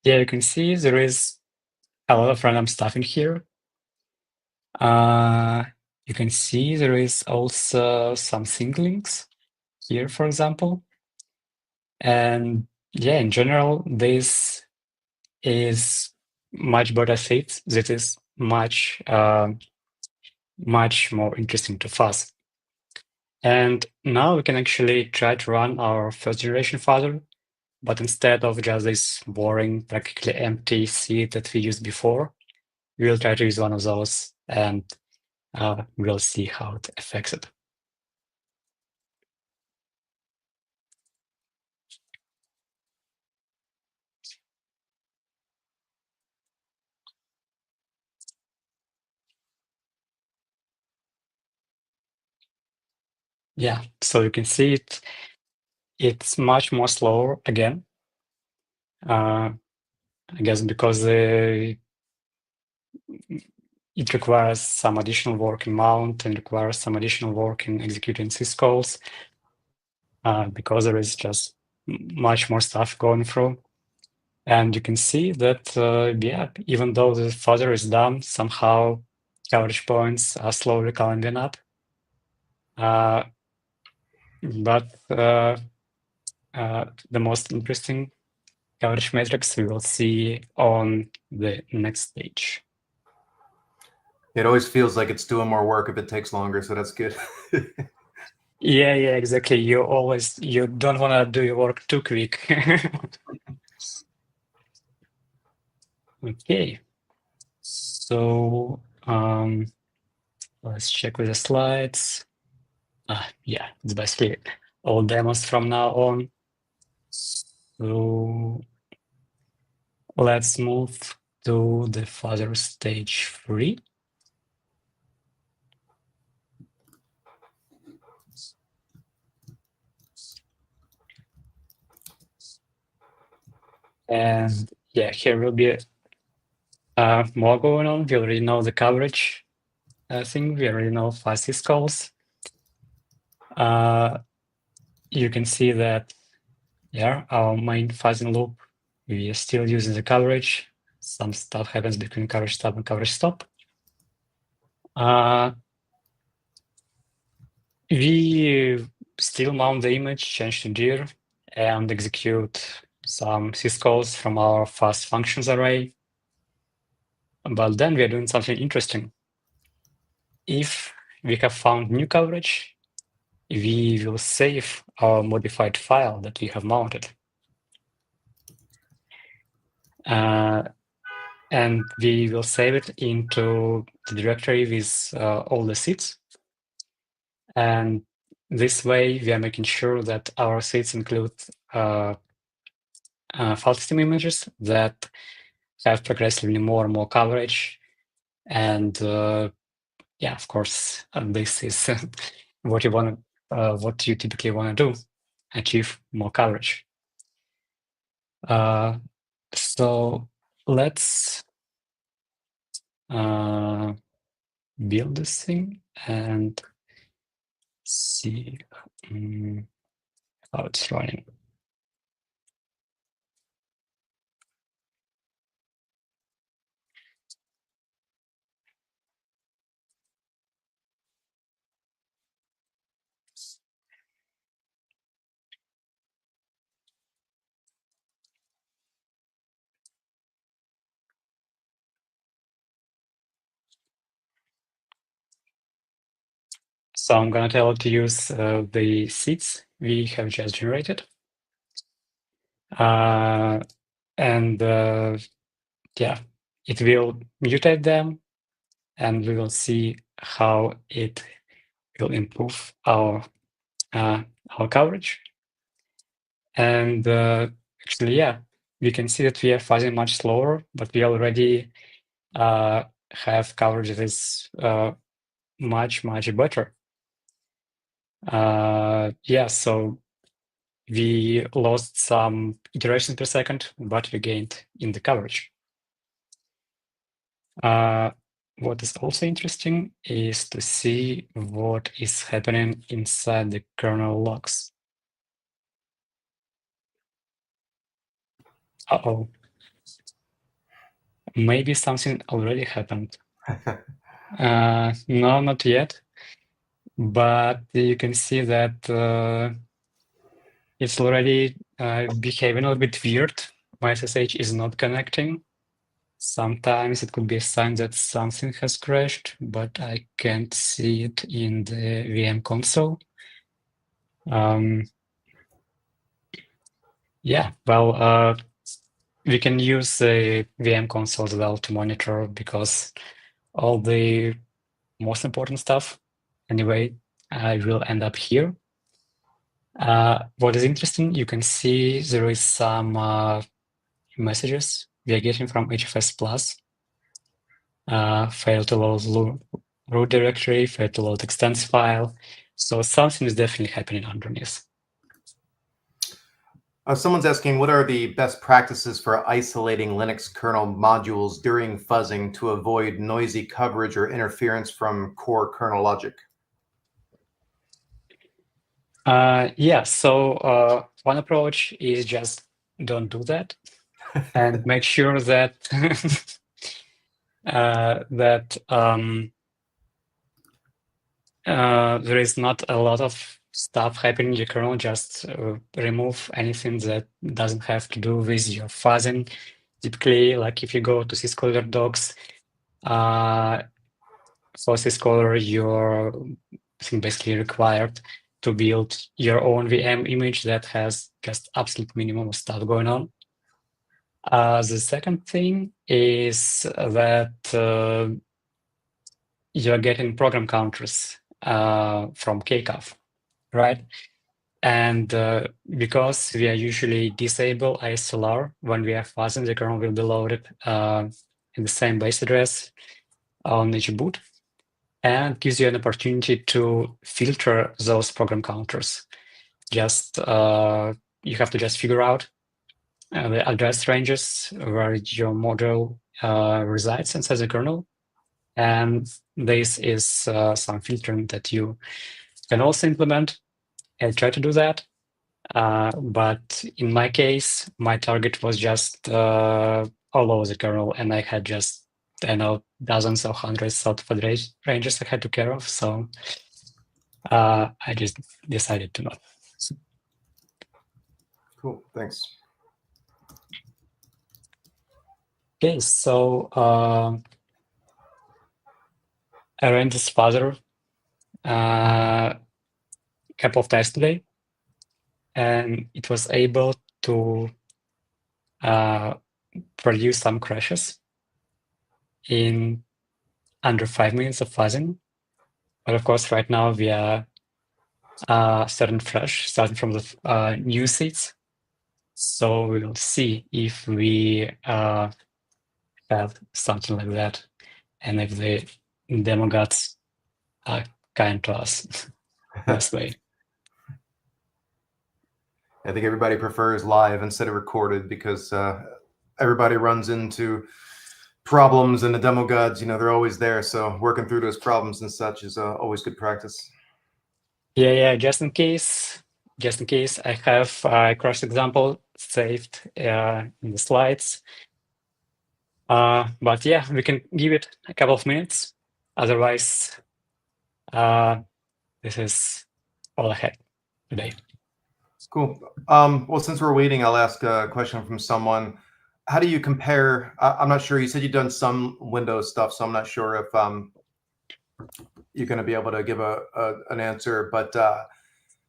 Yeah, you can see there is a lot of random stuff in here. You can see there is also some sync links here, for example. And yeah, in general, this is much better fit. That is much more interesting to fuzz. And now we can actually try to run our first generation fuzzer, but instead of just this boring, practically empty seed that we used before, we'll try to use one of those and we'll see how it affects it. Yeah, so you can see it's much more slower again. I guess because it requires some additional work in mount and requires some additional work in executing syscalls because there is just much more stuff going through. And you can see that, yeah, even though the fuzzer is done, somehow coverage points are slowly climbing up. But the most interesting coverage metrics we will see on the next stage. It always feels like it's doing more work if it takes longer, so that's good. Yeah, exactly. You don't want to do your work too quick. Okay. So let's check with the slides. Yeah, it's basically all demos from now on. So let's move to the fuzzer stage 3. And yeah, here will be more going on. We already know the coverage thing. We already know fuzz syscalls. You can see that, yeah, our main fuzzing loop, we are still using the coverage. Some stuff happens between coverage stop and coverage stop. We still mount the image, change to dir, and execute some syscalls from our fast functions array. But then we are doing something interesting. If we have found new coverage, we will save our modified file that we have mounted. And we will save it into the directory with all the seeds. And this way, we are making sure that our seeds include file system images that have progressively more and more coverage. And yeah, of course, this is what you typically want to do. achieve more coverage. So let's build this thing and see how it's running. So I'm going to tell it to use the seeds we have just generated. And yeah, it will mutate them, and we will see how it will improve our coverage. And actually, yeah, we can see that we are fuzzing much slower, but we already have coverage that is much better. Yeah, so we lost some iterations per second, but we gained in the coverage. What is also interesting is to see what is happening inside the kernel logs. Uh-oh. Maybe something already happened. No, not yet. But you can see that it's already behaving a little bit weird. My SSH is not connecting. Sometimes it could be a sign that something has crashed, but I can't see it in the VM console. Yeah, well, we can use the VM console as well to monitor, because all the most important stuff, anyway, will end up here. What is interesting, you can see there is some messages we are getting from HFS Plus. Failed to load root directory, failed to load extents file. So something is definitely happening underneath. Someone's asking, what are the best practices for isolating Linux kernel modules during fuzzing to avoid noisy coverage or interference from core kernel logic? Yeah, so one approach is just don't do that and make sure that there is not a lot of stuff happening in the kernel. Just remove anything that doesn't have to do with your fuzzing. Typically, like if you go to syscaller docs, for syscaller, you're basically required to build your own VM image that has just absolute minimum of stuff going on. The second thing is that you're getting program counters from kcaf, right? And because we are usually disable ISLR when we are fuzzing, the kernel will be loaded in the same base address on each boot, and gives you an opportunity to filter those program counters. Just you have to just figure out the address ranges where your module resides inside the kernel, and this is some filtering that you can also implement. I try to do that, but in my case, my target was just all over the kernel, and I had just, I know, dozens or hundreds of ranges I had to care of. So I just decided to not. Cool, thanks. Okay, so I ran this fuzzer a couple of times today, and it was able to produce some crashes in under 5 minutes of fuzzing. But of course, right now we are starting fresh, starting from the new seeds. So we will see if we have something like that, and if the demo gods are kind to us this way. I think everybody prefers live instead of recorded because everybody runs into problems, and the demo gods, they're always there. So working through those problems and such is always good practice. Yeah. Just in case, I have a cross example saved in the slides. But yeah, we can give it a couple of minutes. Otherwise, this is all I had today. Cool. Well, since we're waiting, I'll ask a question from someone. How do you compare? I'm not sure. You said you've done some Windows stuff, so I'm not sure if you're going to be able to give an answer. But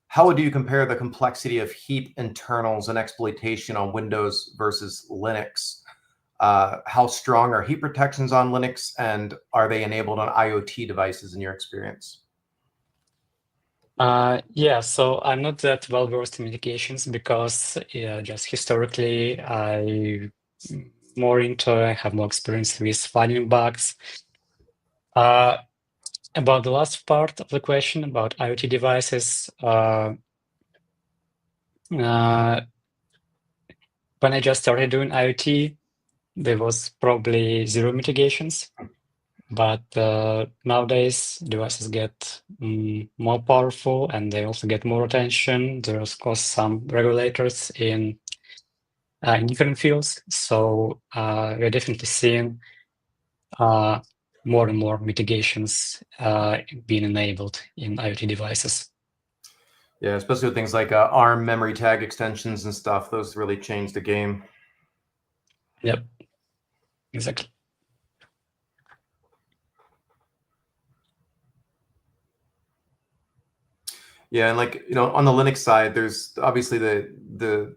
how would you compare the complexity of heap internals and exploitation on Windows versus Linux? How strong are heap protections on Linux, and are they enabled on IoT devices in your experience? Yeah, so I'm not that well versed in mitigations because just historically I have more experience with finding bugs. About the last part of the question about IoT devices, when I just started doing IoT, there was probably zero mitigations. But nowadays, devices get more powerful and they also get more attention. There's, of course, some regulators in different fields. So we're definitely seeing more and more mitigations being enabled in IoT devices. Yeah, especially with things like ARM memory tag extensions and stuff. Those really changed the game. Yep, exactly. Yeah, and like on the Linux side, there's obviously the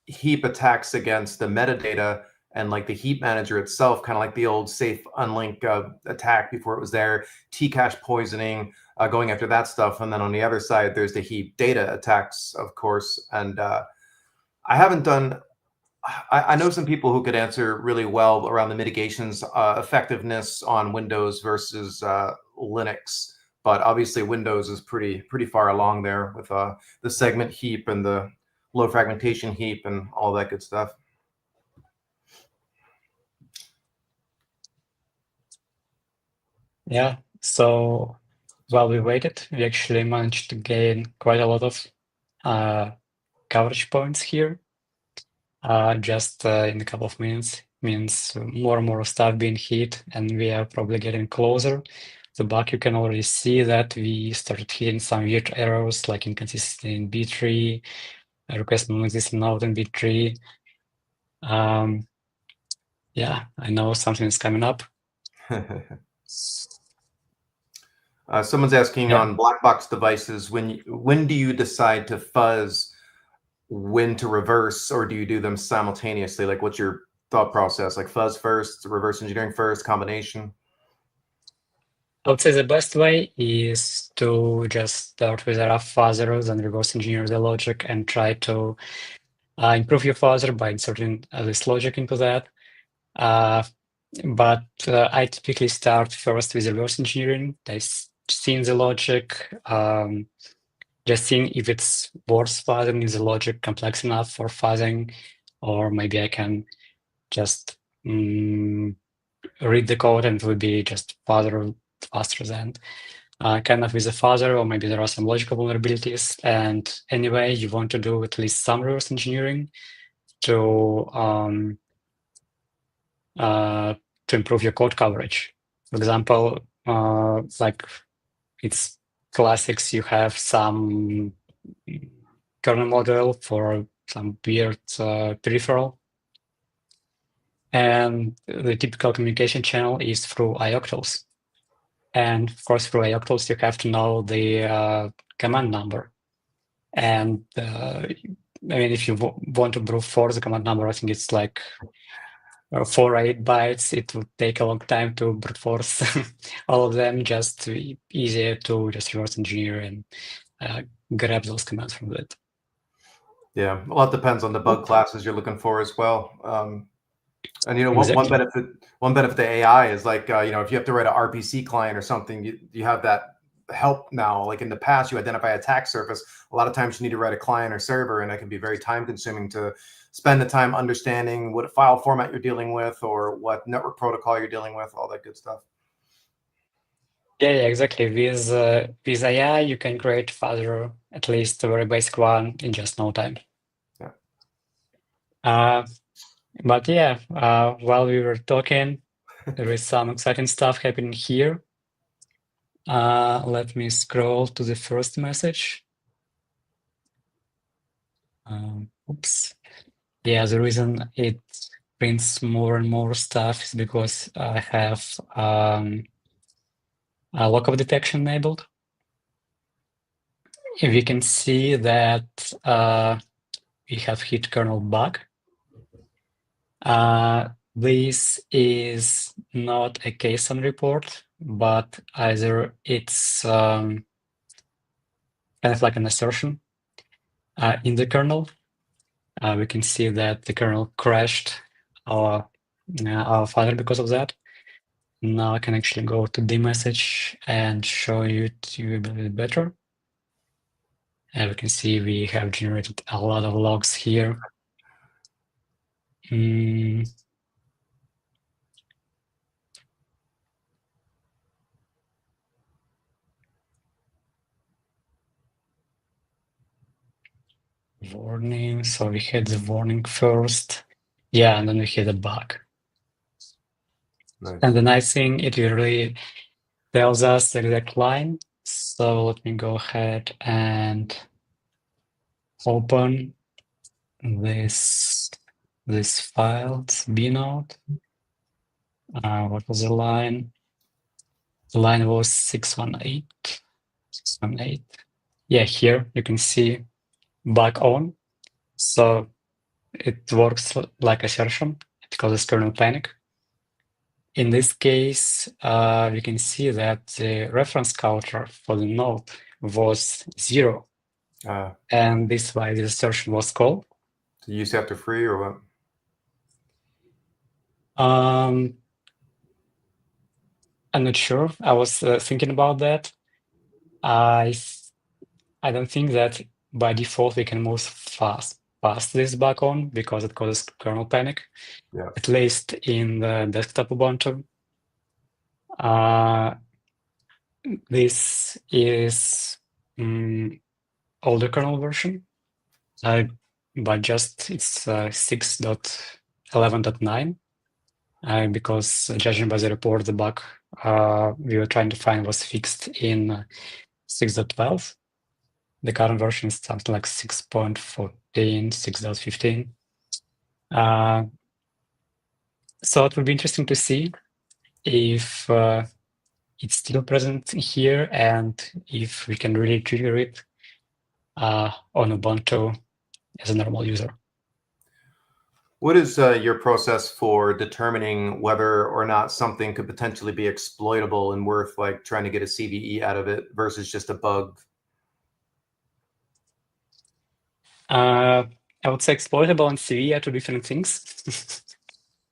heap attacks against the metadata and like the heap manager itself, kind of like the old safe unlink attack before it was there, T-cache poisoning, going after that stuff. And then on the other side, there's the heap data attacks, of course. And I haven't done, I know some people who could answer really well around the mitigations effectiveness on Windows versus Linux. But obviously Windows is pretty far along there with the segment heap and the low fragmentation heap and all that good stuff. Yeah, so while we waited, we actually managed to gain quite a lot of coverage points here. Just in a couple of minutes means more and more stuff being hit, and we are probably getting closer. The bug, you can already see that we started hitting some weird errors like inconsistency in B-tree, request non-existent node in B-tree. Yeah, I know something is coming up. Someone's asking Yeah. on black box devices, when do you decide to fuzz, when to reverse, or do you do them simultaneously? Like, what's your thought process? Like fuzz first, reverse engineering first, combination? I would say the best way is to just start with a rough fuzzers and reverse engineer the logic and try to improve your fuzzer by inserting this logic into that. But I typically start first with reverse engineering. Seeing the logic, just seeing if it's worth fuzzing, is the logic complex enough for fuzzing, or maybe I can just read the code and it will be just faster than kind of with a fuzzer, or maybe there are some logical vulnerabilities. And anyway, you want to do at least some reverse engineering to improve your code coverage. For example, like it's classics, you have some kernel model for some weird peripheral. And the typical communication channel is through ioctls. And of course, through ioctls, you have to know the command number. And I mean, if you want to brute force the command number, I think it's like 4 or 8 bytes. It would take a long time to brute force all of them. Just easier to just reverse engineer and grab those commands from it. Yeah, a lot depends on the bug classes you're looking for as well. And Exactly. one benefit to AI is like if you have to write an RPC client or something, you have that help now. Like in the past, you identify attack surface. A lot of times you need to write a client or server, and it can be very time consuming to spend the time understanding what file format you're dealing with or what network protocol you're dealing with, all that good stuff. Yeah, exactly. With AI, you can create fuzzer, at least a very basic one, in just no time. Yeah. But yeah, while we were talking, there is some exciting stuff happening here. Let me scroll to the first message. Oops. Yeah, the reason it prints more and more stuff is because I have a lockup detection enabled. We can see that we have hit kernel bug. This is not a KSON report, but either it's kind of like an assertion in the kernel. We can see that the kernel crashed our file because of that. Now I can actually go to the message and show you to you a little bit better. And we can see we have generated a lot of logs here. Warning. So we had the warning first. Yeah, and then we had a bug. Nice. And the nice thing, it really tells us the exact line. So let me go ahead and open this file, it's bnode. What was the line? The line was 618. 618. Yeah, here you can see bug on. So it works like assertion. It causes kernel panic. In this case, we can see that the reference counter for the node was 0. And this is why the assertion was called. So use after free or what? I'm not sure. I was thinking about that. I don't think that by default we can move past this bug on because it causes kernel panic. Yeah. At least in the desktop Ubuntu. This is older kernel version, but just it's 6.11.9. Because judging by the report, the bug we were trying to find was fixed in 6.12. The current version is something like 6.14, 6.15. So it would be interesting to see if it's still present here and if we can really trigger it on Ubuntu as a normal user. What is your process for determining whether or not something could potentially be exploitable and worth like trying to get a CVE out of it versus just a bug? I would say exploitable and CVE are two different things.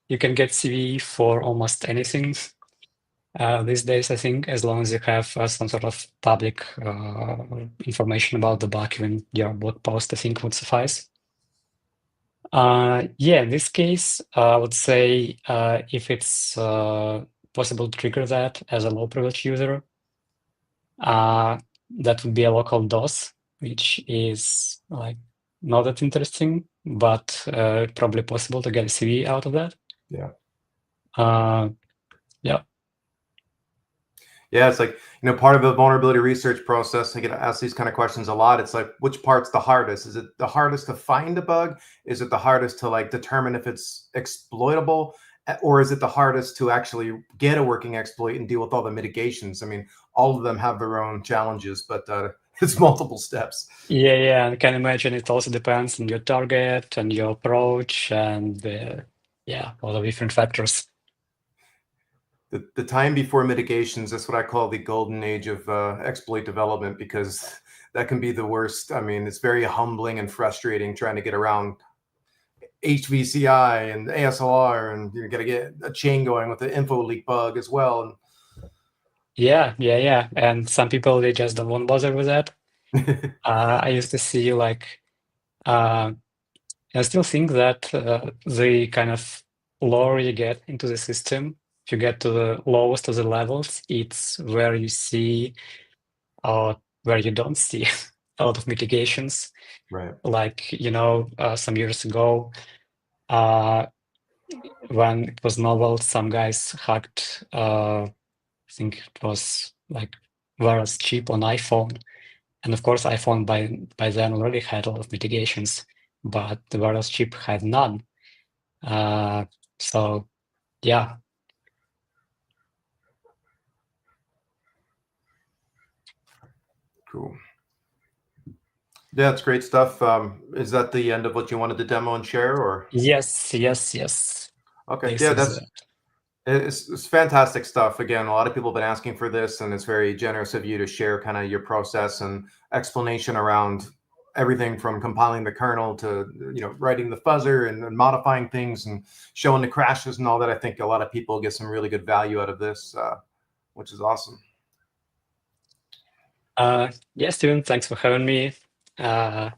You can get CVE for almost anything these days, I think, as long as you have some sort of public information about the bug, even your blog post, I think, would suffice. Yeah, in this case, I would say if it's possible to trigger that as a low privilege user, that would be a local DOS, which is like not that interesting, but probably possible to get a CV out of that. Yeah. Yeah. Yeah, it's like, part of the vulnerability research process, I get asked these kind of questions a lot. It's like, which part's the hardest? Is it the hardest to find a bug? Is it the hardest to like determine if it's exploitable? Or is it the hardest to actually get a working exploit and deal with all the mitigations? I mean, all of them have their own challenges, but it's multiple steps. Yeah, I can imagine it also depends on your target and your approach and all the different factors. The time before mitigations, that's what I call the golden age of exploit development, because that can be the worst. I mean, it's very humbling and frustrating trying to get around HVCI and ASLR, and you're going to get a chain going with the info leak bug as well. Yeah. And some people, they just don't want to bother with that. I used to see like, I still think that the kind of lower you get into the system, if you get to the lowest of the levels, it's where you see or where you don't see a lot of mitigations. Right. Like, some years ago, when it was novel, some guys hacked, I think it was like virus chip on iPhone. And of course, iPhone by then already had a lot of mitigations, but the virus chip had none. So yeah. Cool. Yeah, it's great stuff. Is that the end of what you wanted to demo and share, or? Yes. Okay, This yeah, is it's fantastic stuff. Again, a lot of people have been asking for this, and it's very generous of you to share kind of your process and explanation around everything from compiling the kernel to writing the fuzzer and modifying things and showing the crashes and all that. I think a lot of people get some really good value out of this, which is awesome. yeah, Steven, thanks for having me. Yeah,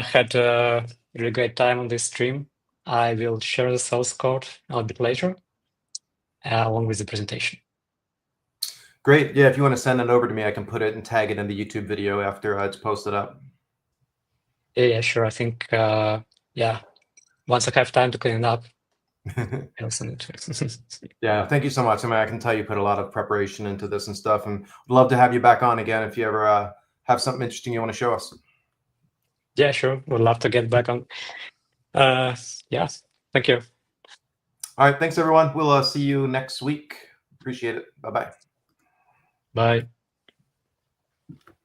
had a really great time on this stream. I will share the source code a little bit later, along with the presentation. Great. Yeah, if you want to send it over to me, I can put it and tag it in the YouTube video after it's posted up. Yeah, sure. I think, yeah, once I have time to clean it up, I'll send it to you. Yeah, thank you so much. I mean, I can tell you put a lot of preparation into this and stuff, and would love to have you back on again if you ever have something interesting you want to show us. Yeah, sure. Would love to get back on. Yeah, thank you. All right, thanks everyone. We'll see you next week. Appreciate it. Bye-bye. Bye.